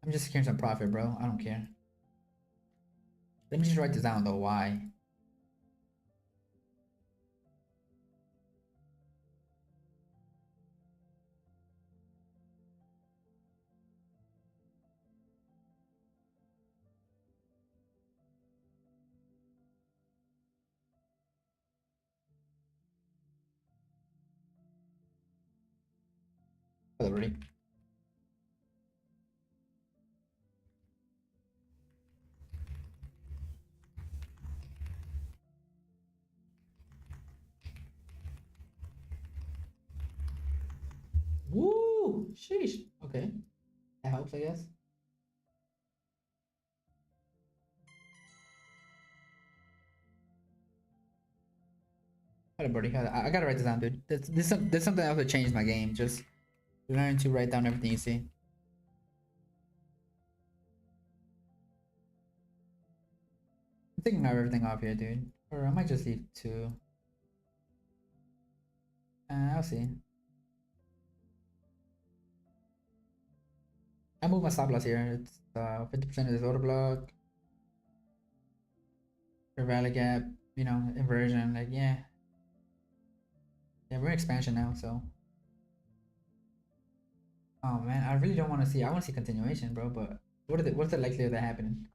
I'm just securing some profit, bro. I don't care. Let me just write this down though. Why? Hello, buddy. Woo! Sheesh. Okay. That helps, I guess. Hello, buddy. I gotta write this down, dude. This something else that changed my game. Just learn to write down everything you see. I'm taking everything off here, dude. Or I might just leave two. I'll see. I move my stop loss here. It's 50% of this order block. Fair value gap, inversion. Like, yeah. Yeah, we're in expansion now, so. Oh man, I really don't want to see. I want to see continuation, bro. But what's the likelihood of that happening?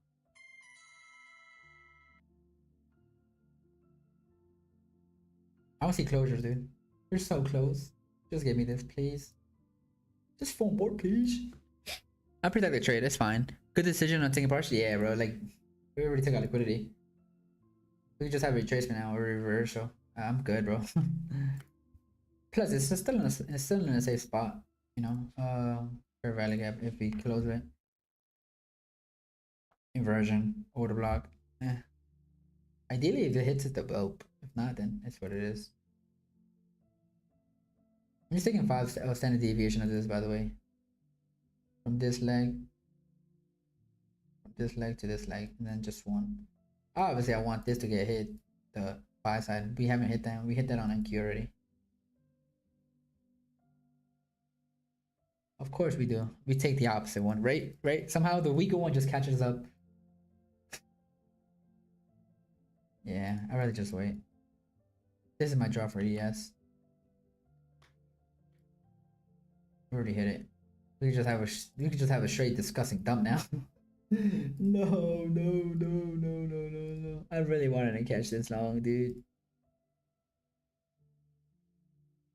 I want to see closures, dude. You're so close. Just give me this, please. Just phone board, please. I protect the trade. It's fine. Good decision on taking partial. Yeah, bro. Like, we already took out liquidity. We can just have a retracement now or reversal. I'm good, bro. Plus, it's still in a safe spot. Fair value gap if we close it. Inversion, order block. Ideally, if it hits it, the bulb. If not, then it's what it is. I'm just taking 5 standard deviation of this, by the way. From this leg to this leg, and then just one. Obviously, I want this to get hit. The buy side. We haven't hit that. We hit that on NQ already. Of course we do. We take the opposite one, right? Right? Somehow the weaker one just catches up. Yeah, I'd rather just wait. This is my draw for ES. We already hit it. We could just have a straight disgusting dump now. No. I really wanted to catch this long, dude.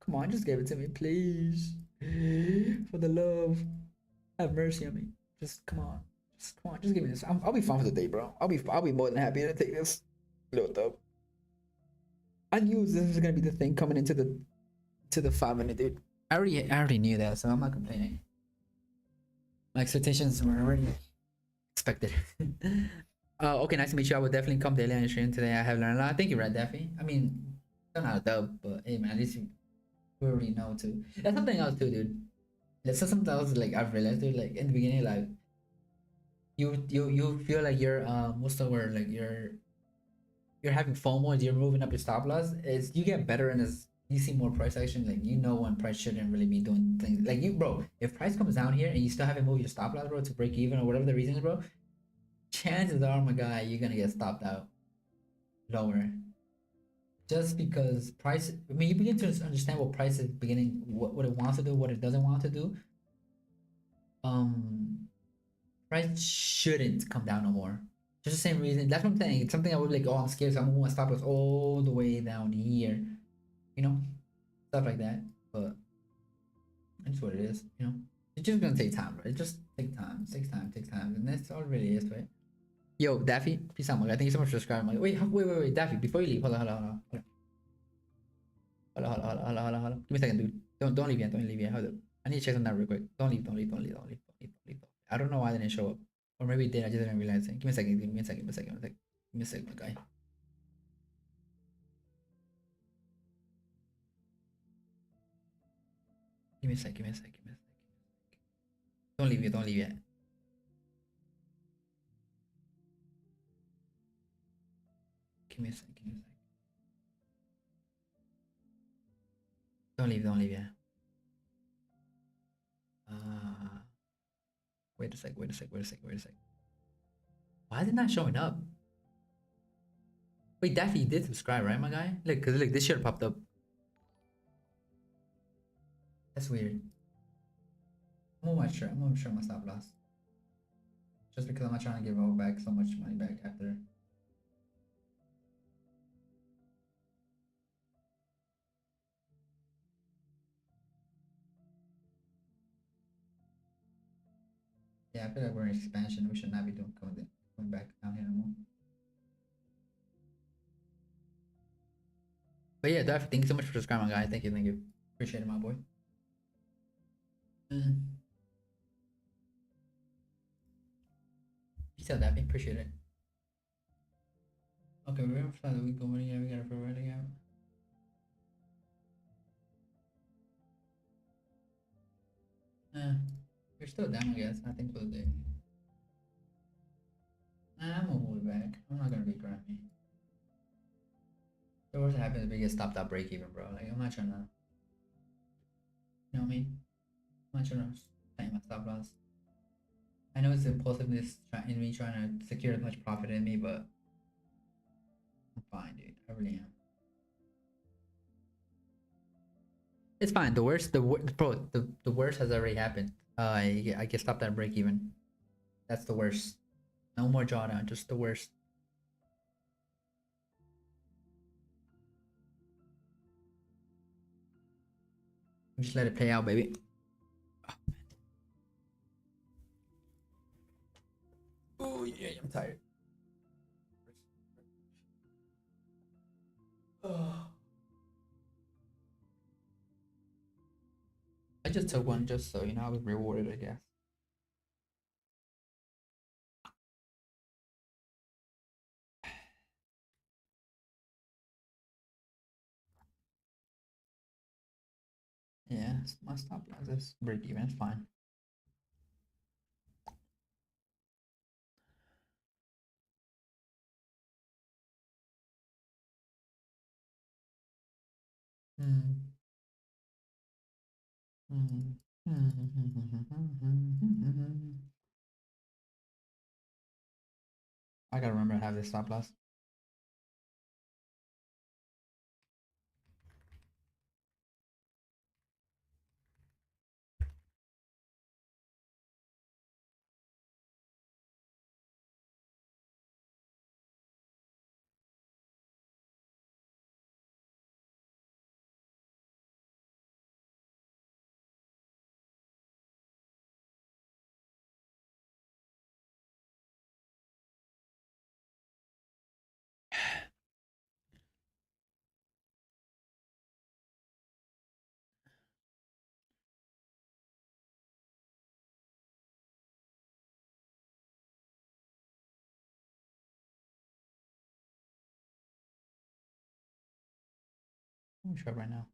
Come on, just give it to me, please. For the love, have mercy on me. Just come on, just give me this. I'll be fine for the day, bro. I'll be more than happy to take this little dub. I knew this was gonna be the thing coming into the 5 minute, dude. I already knew that, so I'm not complaining. My expectations were already expected. Okay, nice to meet you. I will definitely come daily on your stream today. I have learned a lot. Thank you, Red Daffy. I mean, still not a dub, but hey, man, at least you already know too. That's something else too, dude. That's something else. Like I've realized, dude. Like in the beginning, like you feel like you're what's the word? Like you're having FOMO as you're moving up your stop loss. Is you get better and as you see more price action, like when price shouldn't really be doing things. Like bro, if price comes down here and you still haven't moved your stop loss, bro, to break even or whatever the reason is, bro, chances are, my guy, you're gonna get stopped out lower. Just because price, I mean, you begin to understand what price is beginning, what it wants to do, what it doesn't want to do. Price shouldn't come down no more. Just the same reason. That's what I'm saying. It's something I would be like, oh, I'm scared, so I'm gonna stop loss all the way down here. Stuff like that. But that's what it is. It's just gonna take time, right? It just takes time, and that's all it really is, right? Yo, Daffy, peace out, my guy. Thank you so much for subscribing. Wait, Daffy, before you leave, hold on. Give me a second, dude. Don't leave yet. Don't leave yet. Hold up. I need to check something out real quick. Don't leave. I don't know why I didn't show up. Or maybe it did. I just didn't realize it. Give me a second. Give me a second, my guy. Give me a sec. Don't leave yet. Give me a sec. Don't leave yet. Wait a sec. Why is it not showing up? Wait, Daffy, you did subscribe, right, my guy? Look, cause look, this shirt popped up. That's weird. I'm gonna show my stop loss. Just because I'm not trying to give all back so much money back after. Yeah, I feel like we're in expansion. We should not be doing coming back down here anymore. But yeah, definitely. Thank you so much for subscribing, guys. Thank you, thank you. Appreciate it, my boy. Mm. Peace out, Dappy. Appreciate it. Okay, we're gonna start the week going. Yeah, we got it for running out. You're still down, I guess. I think for the day. Nah, I'm gonna move it back. I'm not gonna be grimy. The worst that happens is we get stopped at break even, bro. Like, I'm not trying to, you know what I mean? I'm not trying to tighten my stop loss. I know it's impulsiveness in me trying to secure as much profit in me, but I'm fine, dude. I really am. It's fine. The worst has already happened. I get stopped at break even. That's the worst. No more drawdown, just the worst. Just let it play out, baby. Oh yeah, I'm tired. Oh. I just took one just so you know I was rewarded, I guess. Yeah, my stop loss is break even. It's fine. Hmm. Hmm. I gotta remember to have this stop loss. Let me try right now.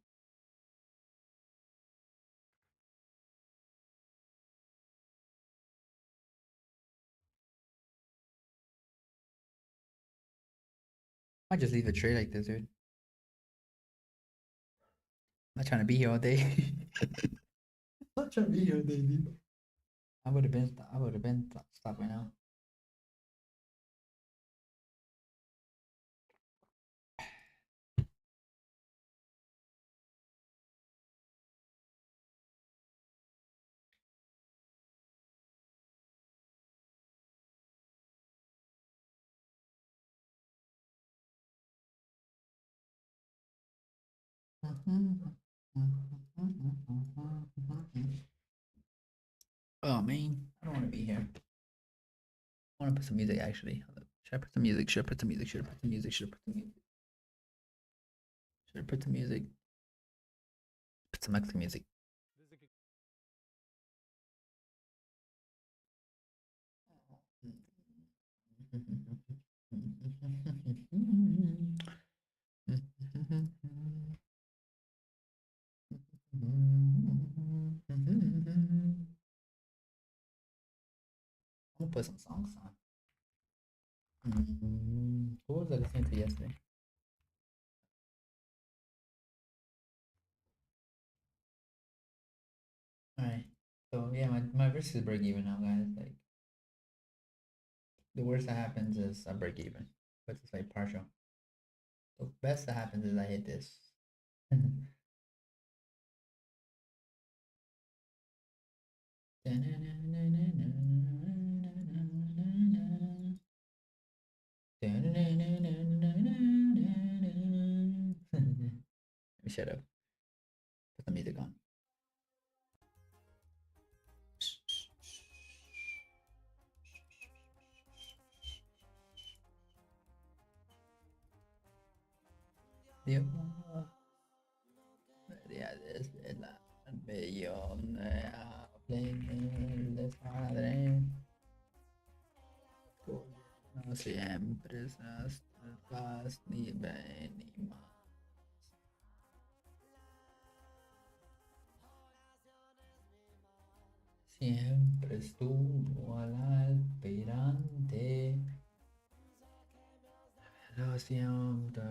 I just leave the trade like this, dude. I'm not trying to be here all day. I'm not trying to be here all day, dude. I would have been stopped right now. Oh man, I don't want to be here. I want to put some music actually. Should I put some music? Should I put some music? Should I put some music? Should I put some music? Should I put some music? Put some Mexican music. I'm gonna put some songs on. What was I listening to yesterday? Alright. So yeah, my risk is break even now, guys. Like the worst that happens is I break even. But it's like partial. The best that happens is I hit this. Shut up. Put the music on. Dios, debería desvelarme yo me hablé del desmadre. No siempre es paz ni bien ni mal. Siempre estuvo al alperante. Lo siento,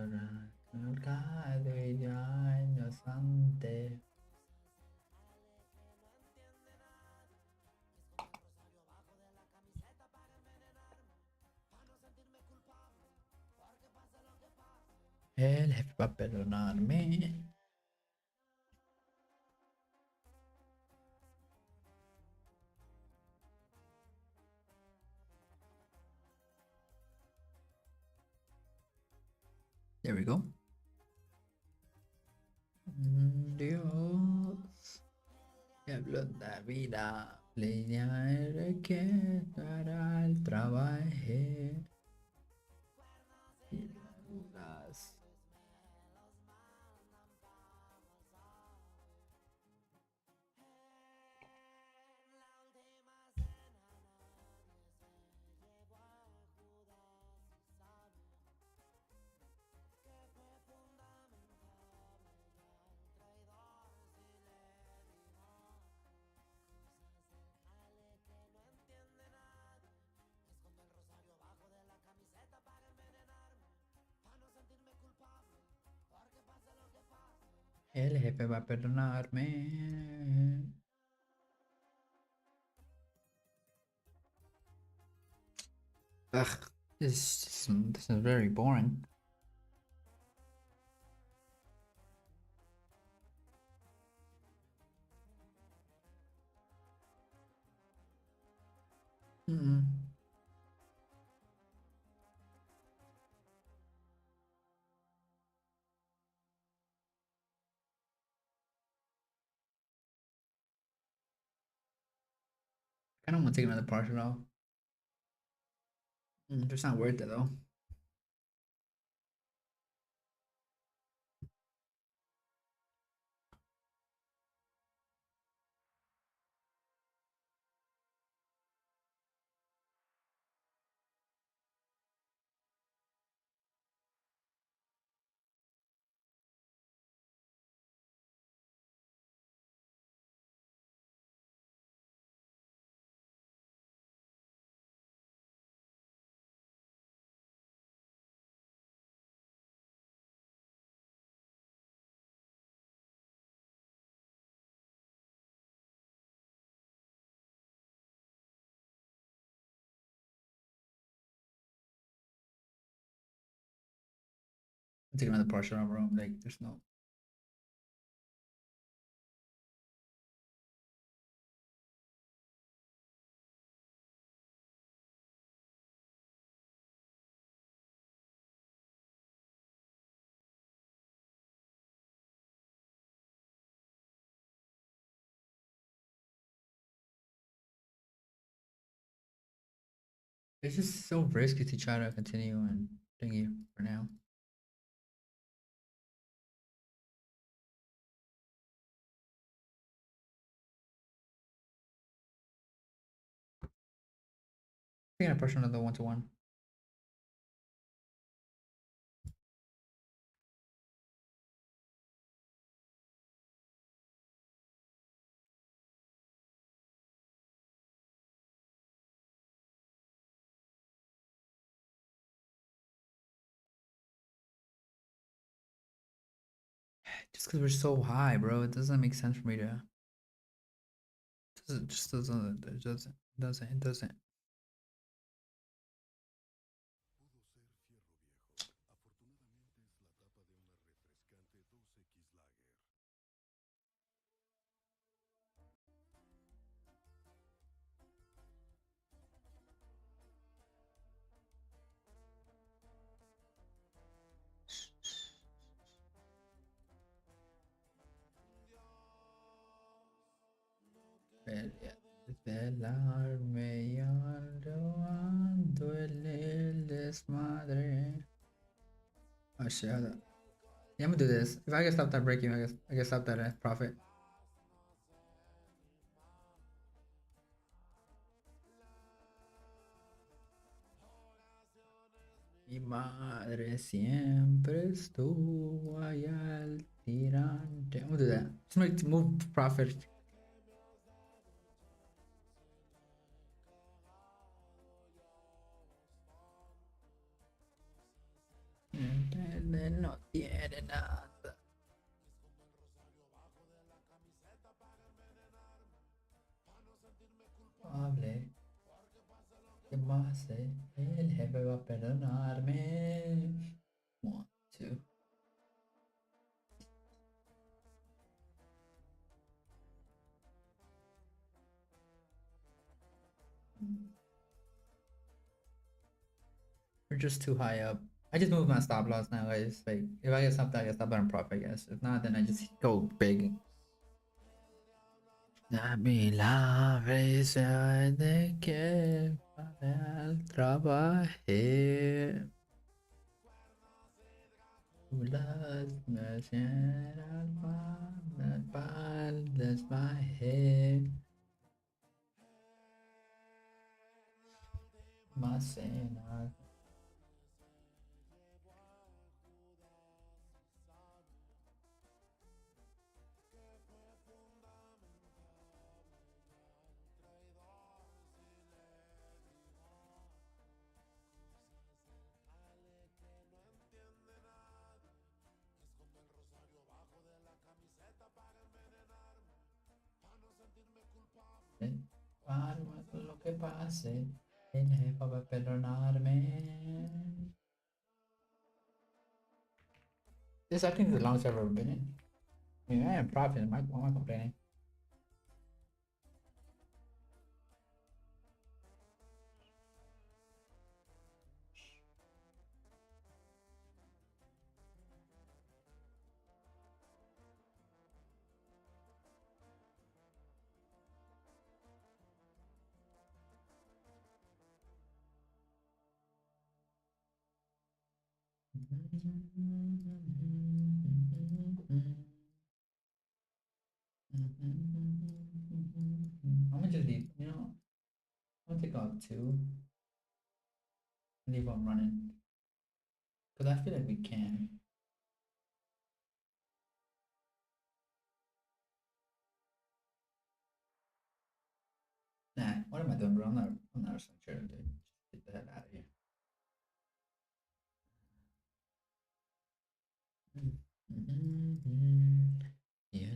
recalcado y ya años antes. El jefe va a perdonarme. There we go. Dios, que habló de vida. Leña que para el trabajo. Y las el jefe va a perdonarme. Ugh, this is very boring. Mm-mm. I don't want to take another partial off. It's not worth it though. I'll take another partial off, bro. Like, there's no. It's just so risky to try to continue and thingy for now. I'm gonna push another 1-to-1. Just because we're so high, bro, it doesn't make sense for me to. It just doesn't. It doesn't. It doesn't. It doesn't. Desvelarme y ando en el desmadre. Aşağıda. Yeah, I'm gonna do this. If I can stop that break even, I can stop that profit. Mi madre siempre estuvo ahí al tirante. I'm gonna do that. Just make move profit. No tiene nada. Hable. ¿Qué más? El jefe va a perdonarme. One, two. We're just too high up. I just moved my stop loss now, guys. Like, if I get stopped, I get stopped on profit, I guess. If not, then I just go big. A mí la risa de que para el trabajé. Las me cierran las palmas, my head. My cena. Para lo que pase, el jefe va a perdonarme. This, I think, is the longest I've ever been in. I mean, I am profiting. Why am I complaining? I'm gonna just leave, I'm gonna take out two and leave one running. Because I feel like we can. Nah, what am I doing, bro? I'm not so sure, dude. Just get the hell out of here. Yeah,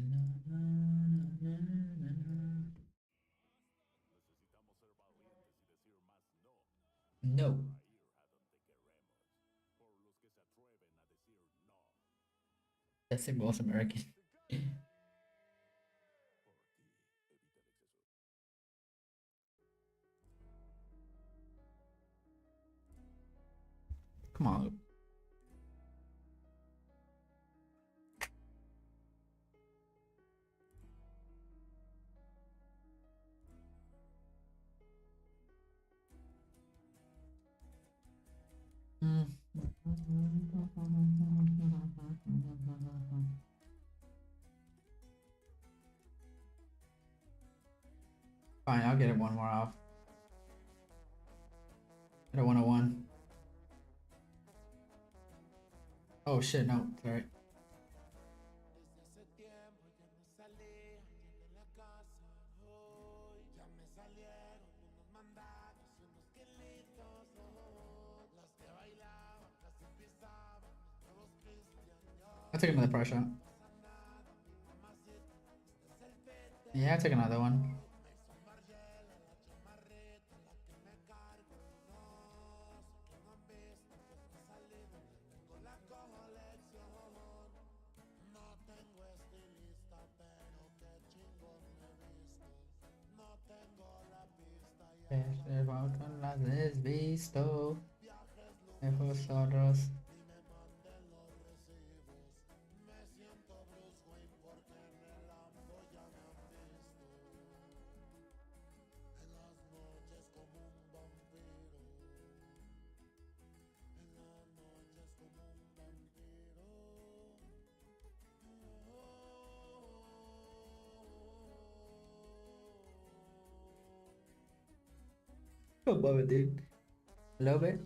no. That's the most American. Come on. Fine, I'll get it one more off. At a 101. Oh shit, no, sorry. I'll take another price shot. Yeah, I'll take another one. Con las desvisto vosotros. I love it, dude. Love it.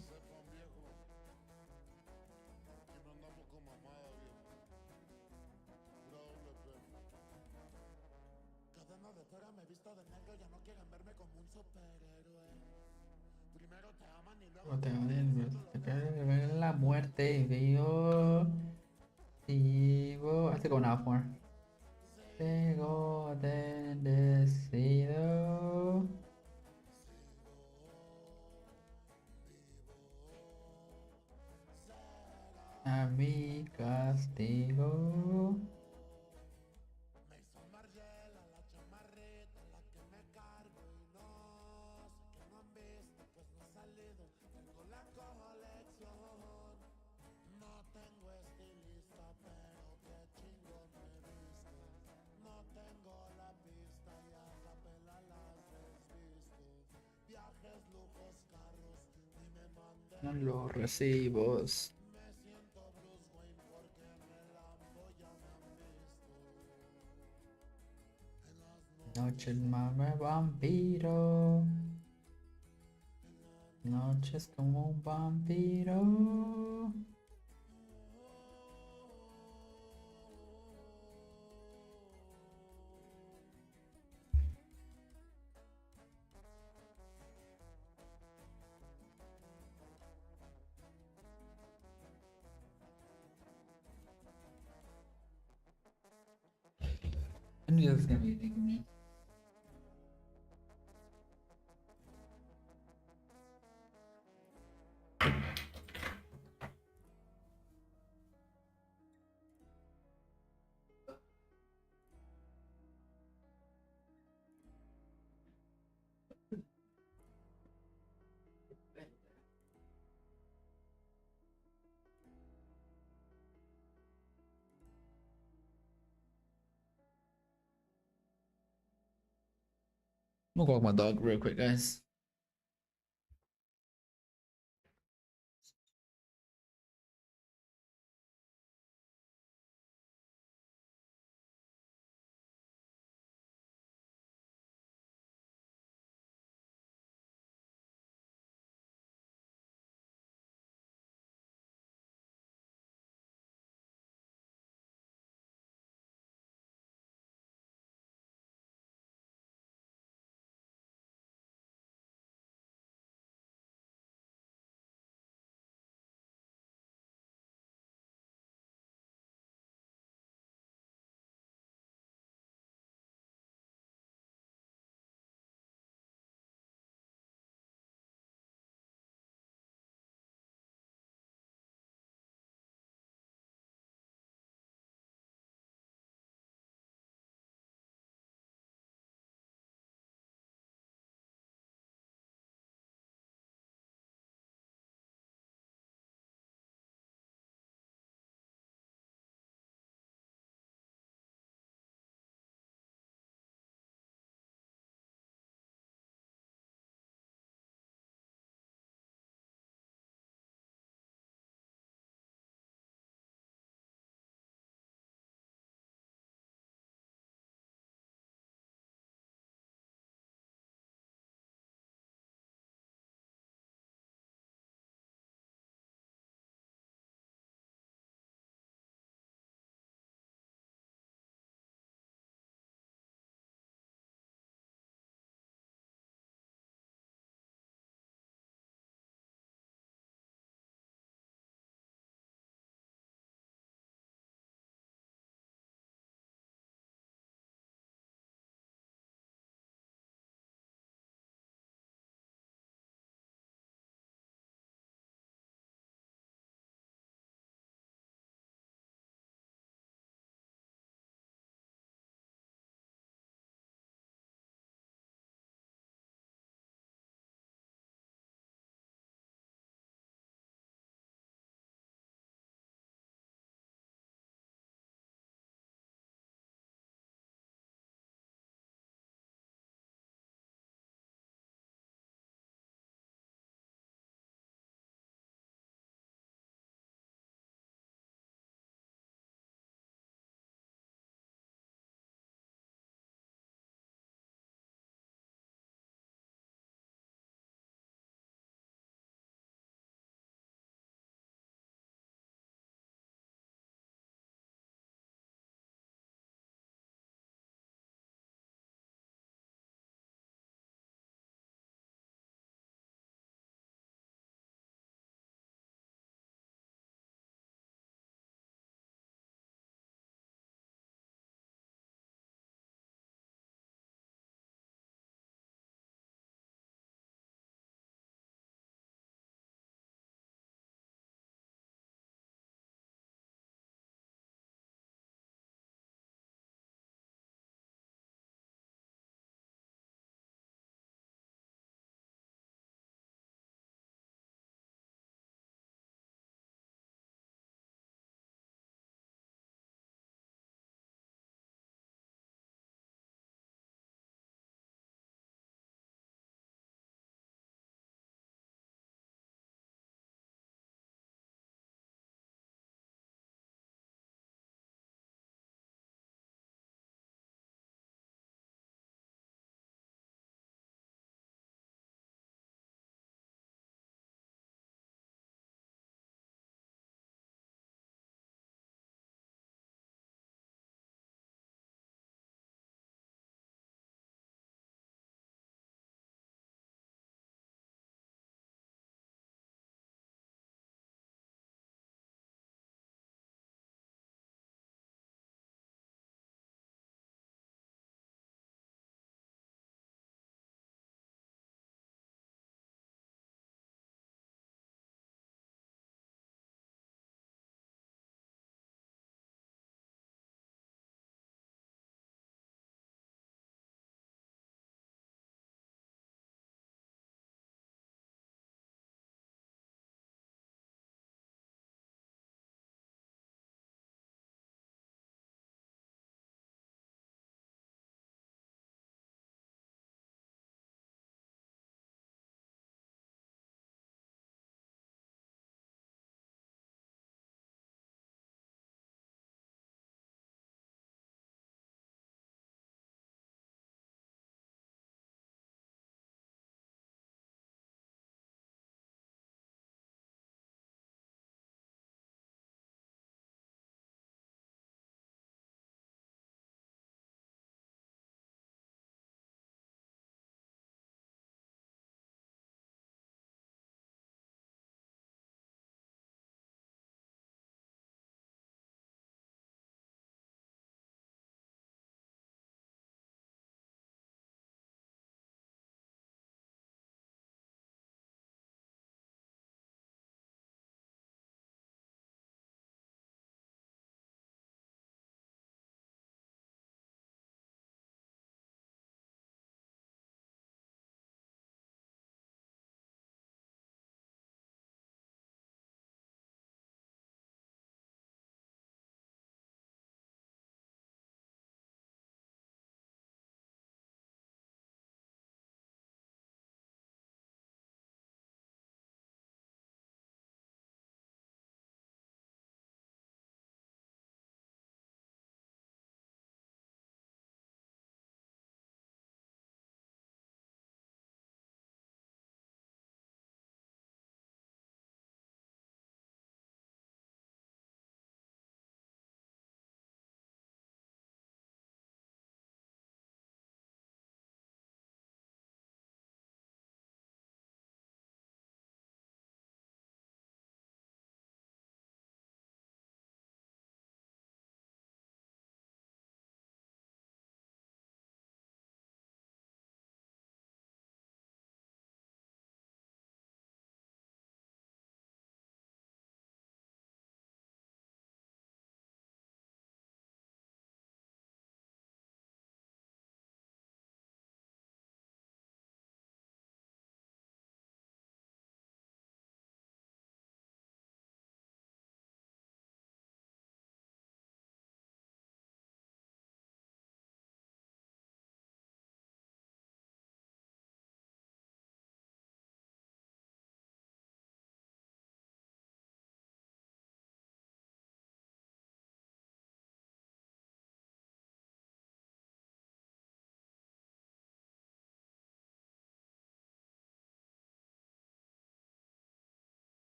No te odian, te cae la muerte, vivo, vivo. Hazte con una more. Sigo bendecido a mi castigo. No los recibos. Noche el mame vampiro. Noches como un vampiro. I knew that was gonna be a thing of me. I'm gonna walk my dog real quick, guys.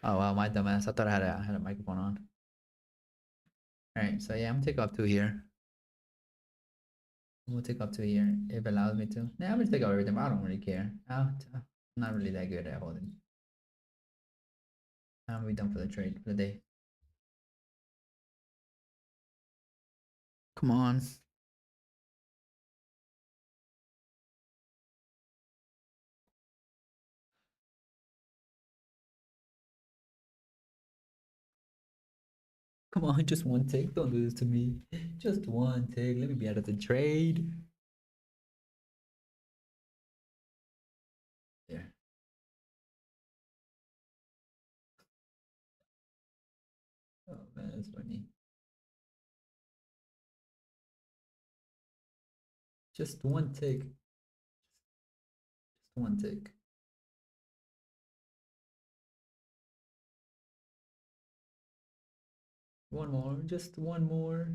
Oh wow, my dumbass. I thought I had a microphone on. All right, so yeah, I'm gonna take off two here. I'm gonna take off two here if it allows me to. Yeah, I'm gonna take off everything, but I don't really care. I'm not really that good at holding. I'm be done for the trade for the day. Come on. Come on, just one tick. Don't do this to me. Just one tick. Let me be out of the trade. There. Oh man, that's funny. Just one tick. Just one tick. One more. Just one more.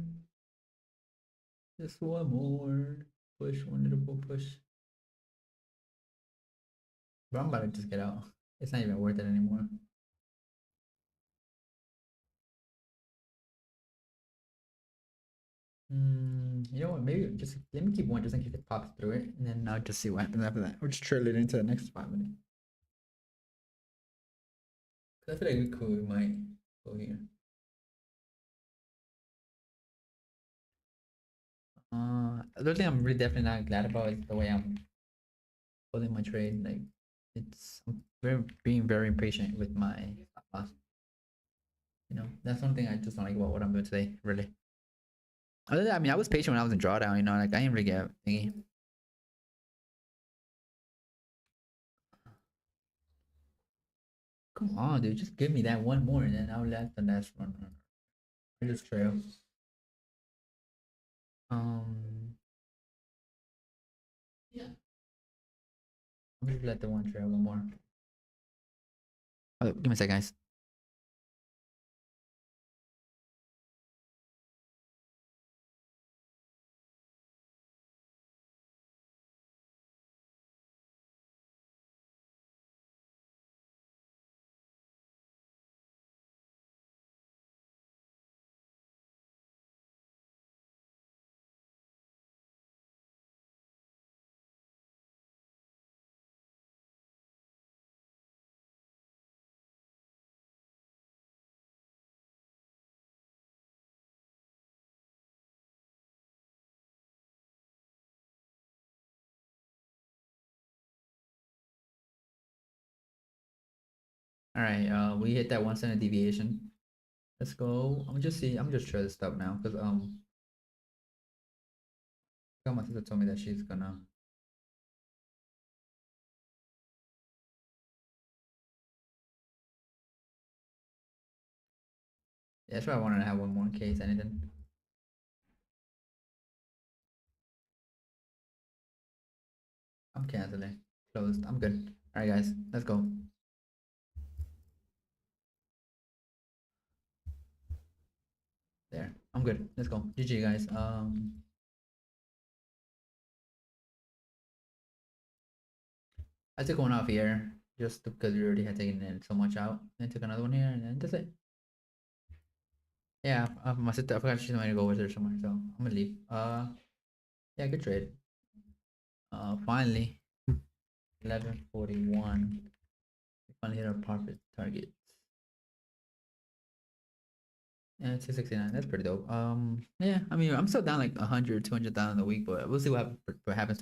Just one more. Push. One little push. But I'm about to just get out. It's not even worth it anymore. You know what? Maybe just let me keep one just in case it pops through it, and then I'll just see what happens after that. Or just trail it into the next 5 minutes. Cause I feel like we could, we might go here. The other thing I'm really definitely not glad about is the way I'm holding my trade. Like, I'm being very impatient with my stop loss. You know, that's one thing I just don't like about what I'm doing today. Really. Other than that, I mean, I was patient when I was in drawdown. You know, like I didn't really get thingy. Come on, dude, just give me that one more, and then I'll let the next one. I just trail. Um, yeah. I'm just let the one trail one more. Oh, give me a sec, guys. All right, we hit that 1 cent deviation. Let's go. I'm just try this stuff now because my sister told me that she's gonna. Yeah, that's why I wanted to have one more in case anything. I'm canceling. Closed. I'm good. All right, guys, let's go. There. I'm good. Let's go. GG, guys. I took one off here just because we already had taken it so much out. Then took another one here, and then that's it. Yeah, my sister. I forgot she's going to go with her somewhere, so I'm gonna leave. Yeah, good trade. Finally, 11:41. We finally hit our profit target. Yeah, 269. That's pretty dope. Yeah, I mean, I'm still down like 100, 200,000 a week, but we'll see what happens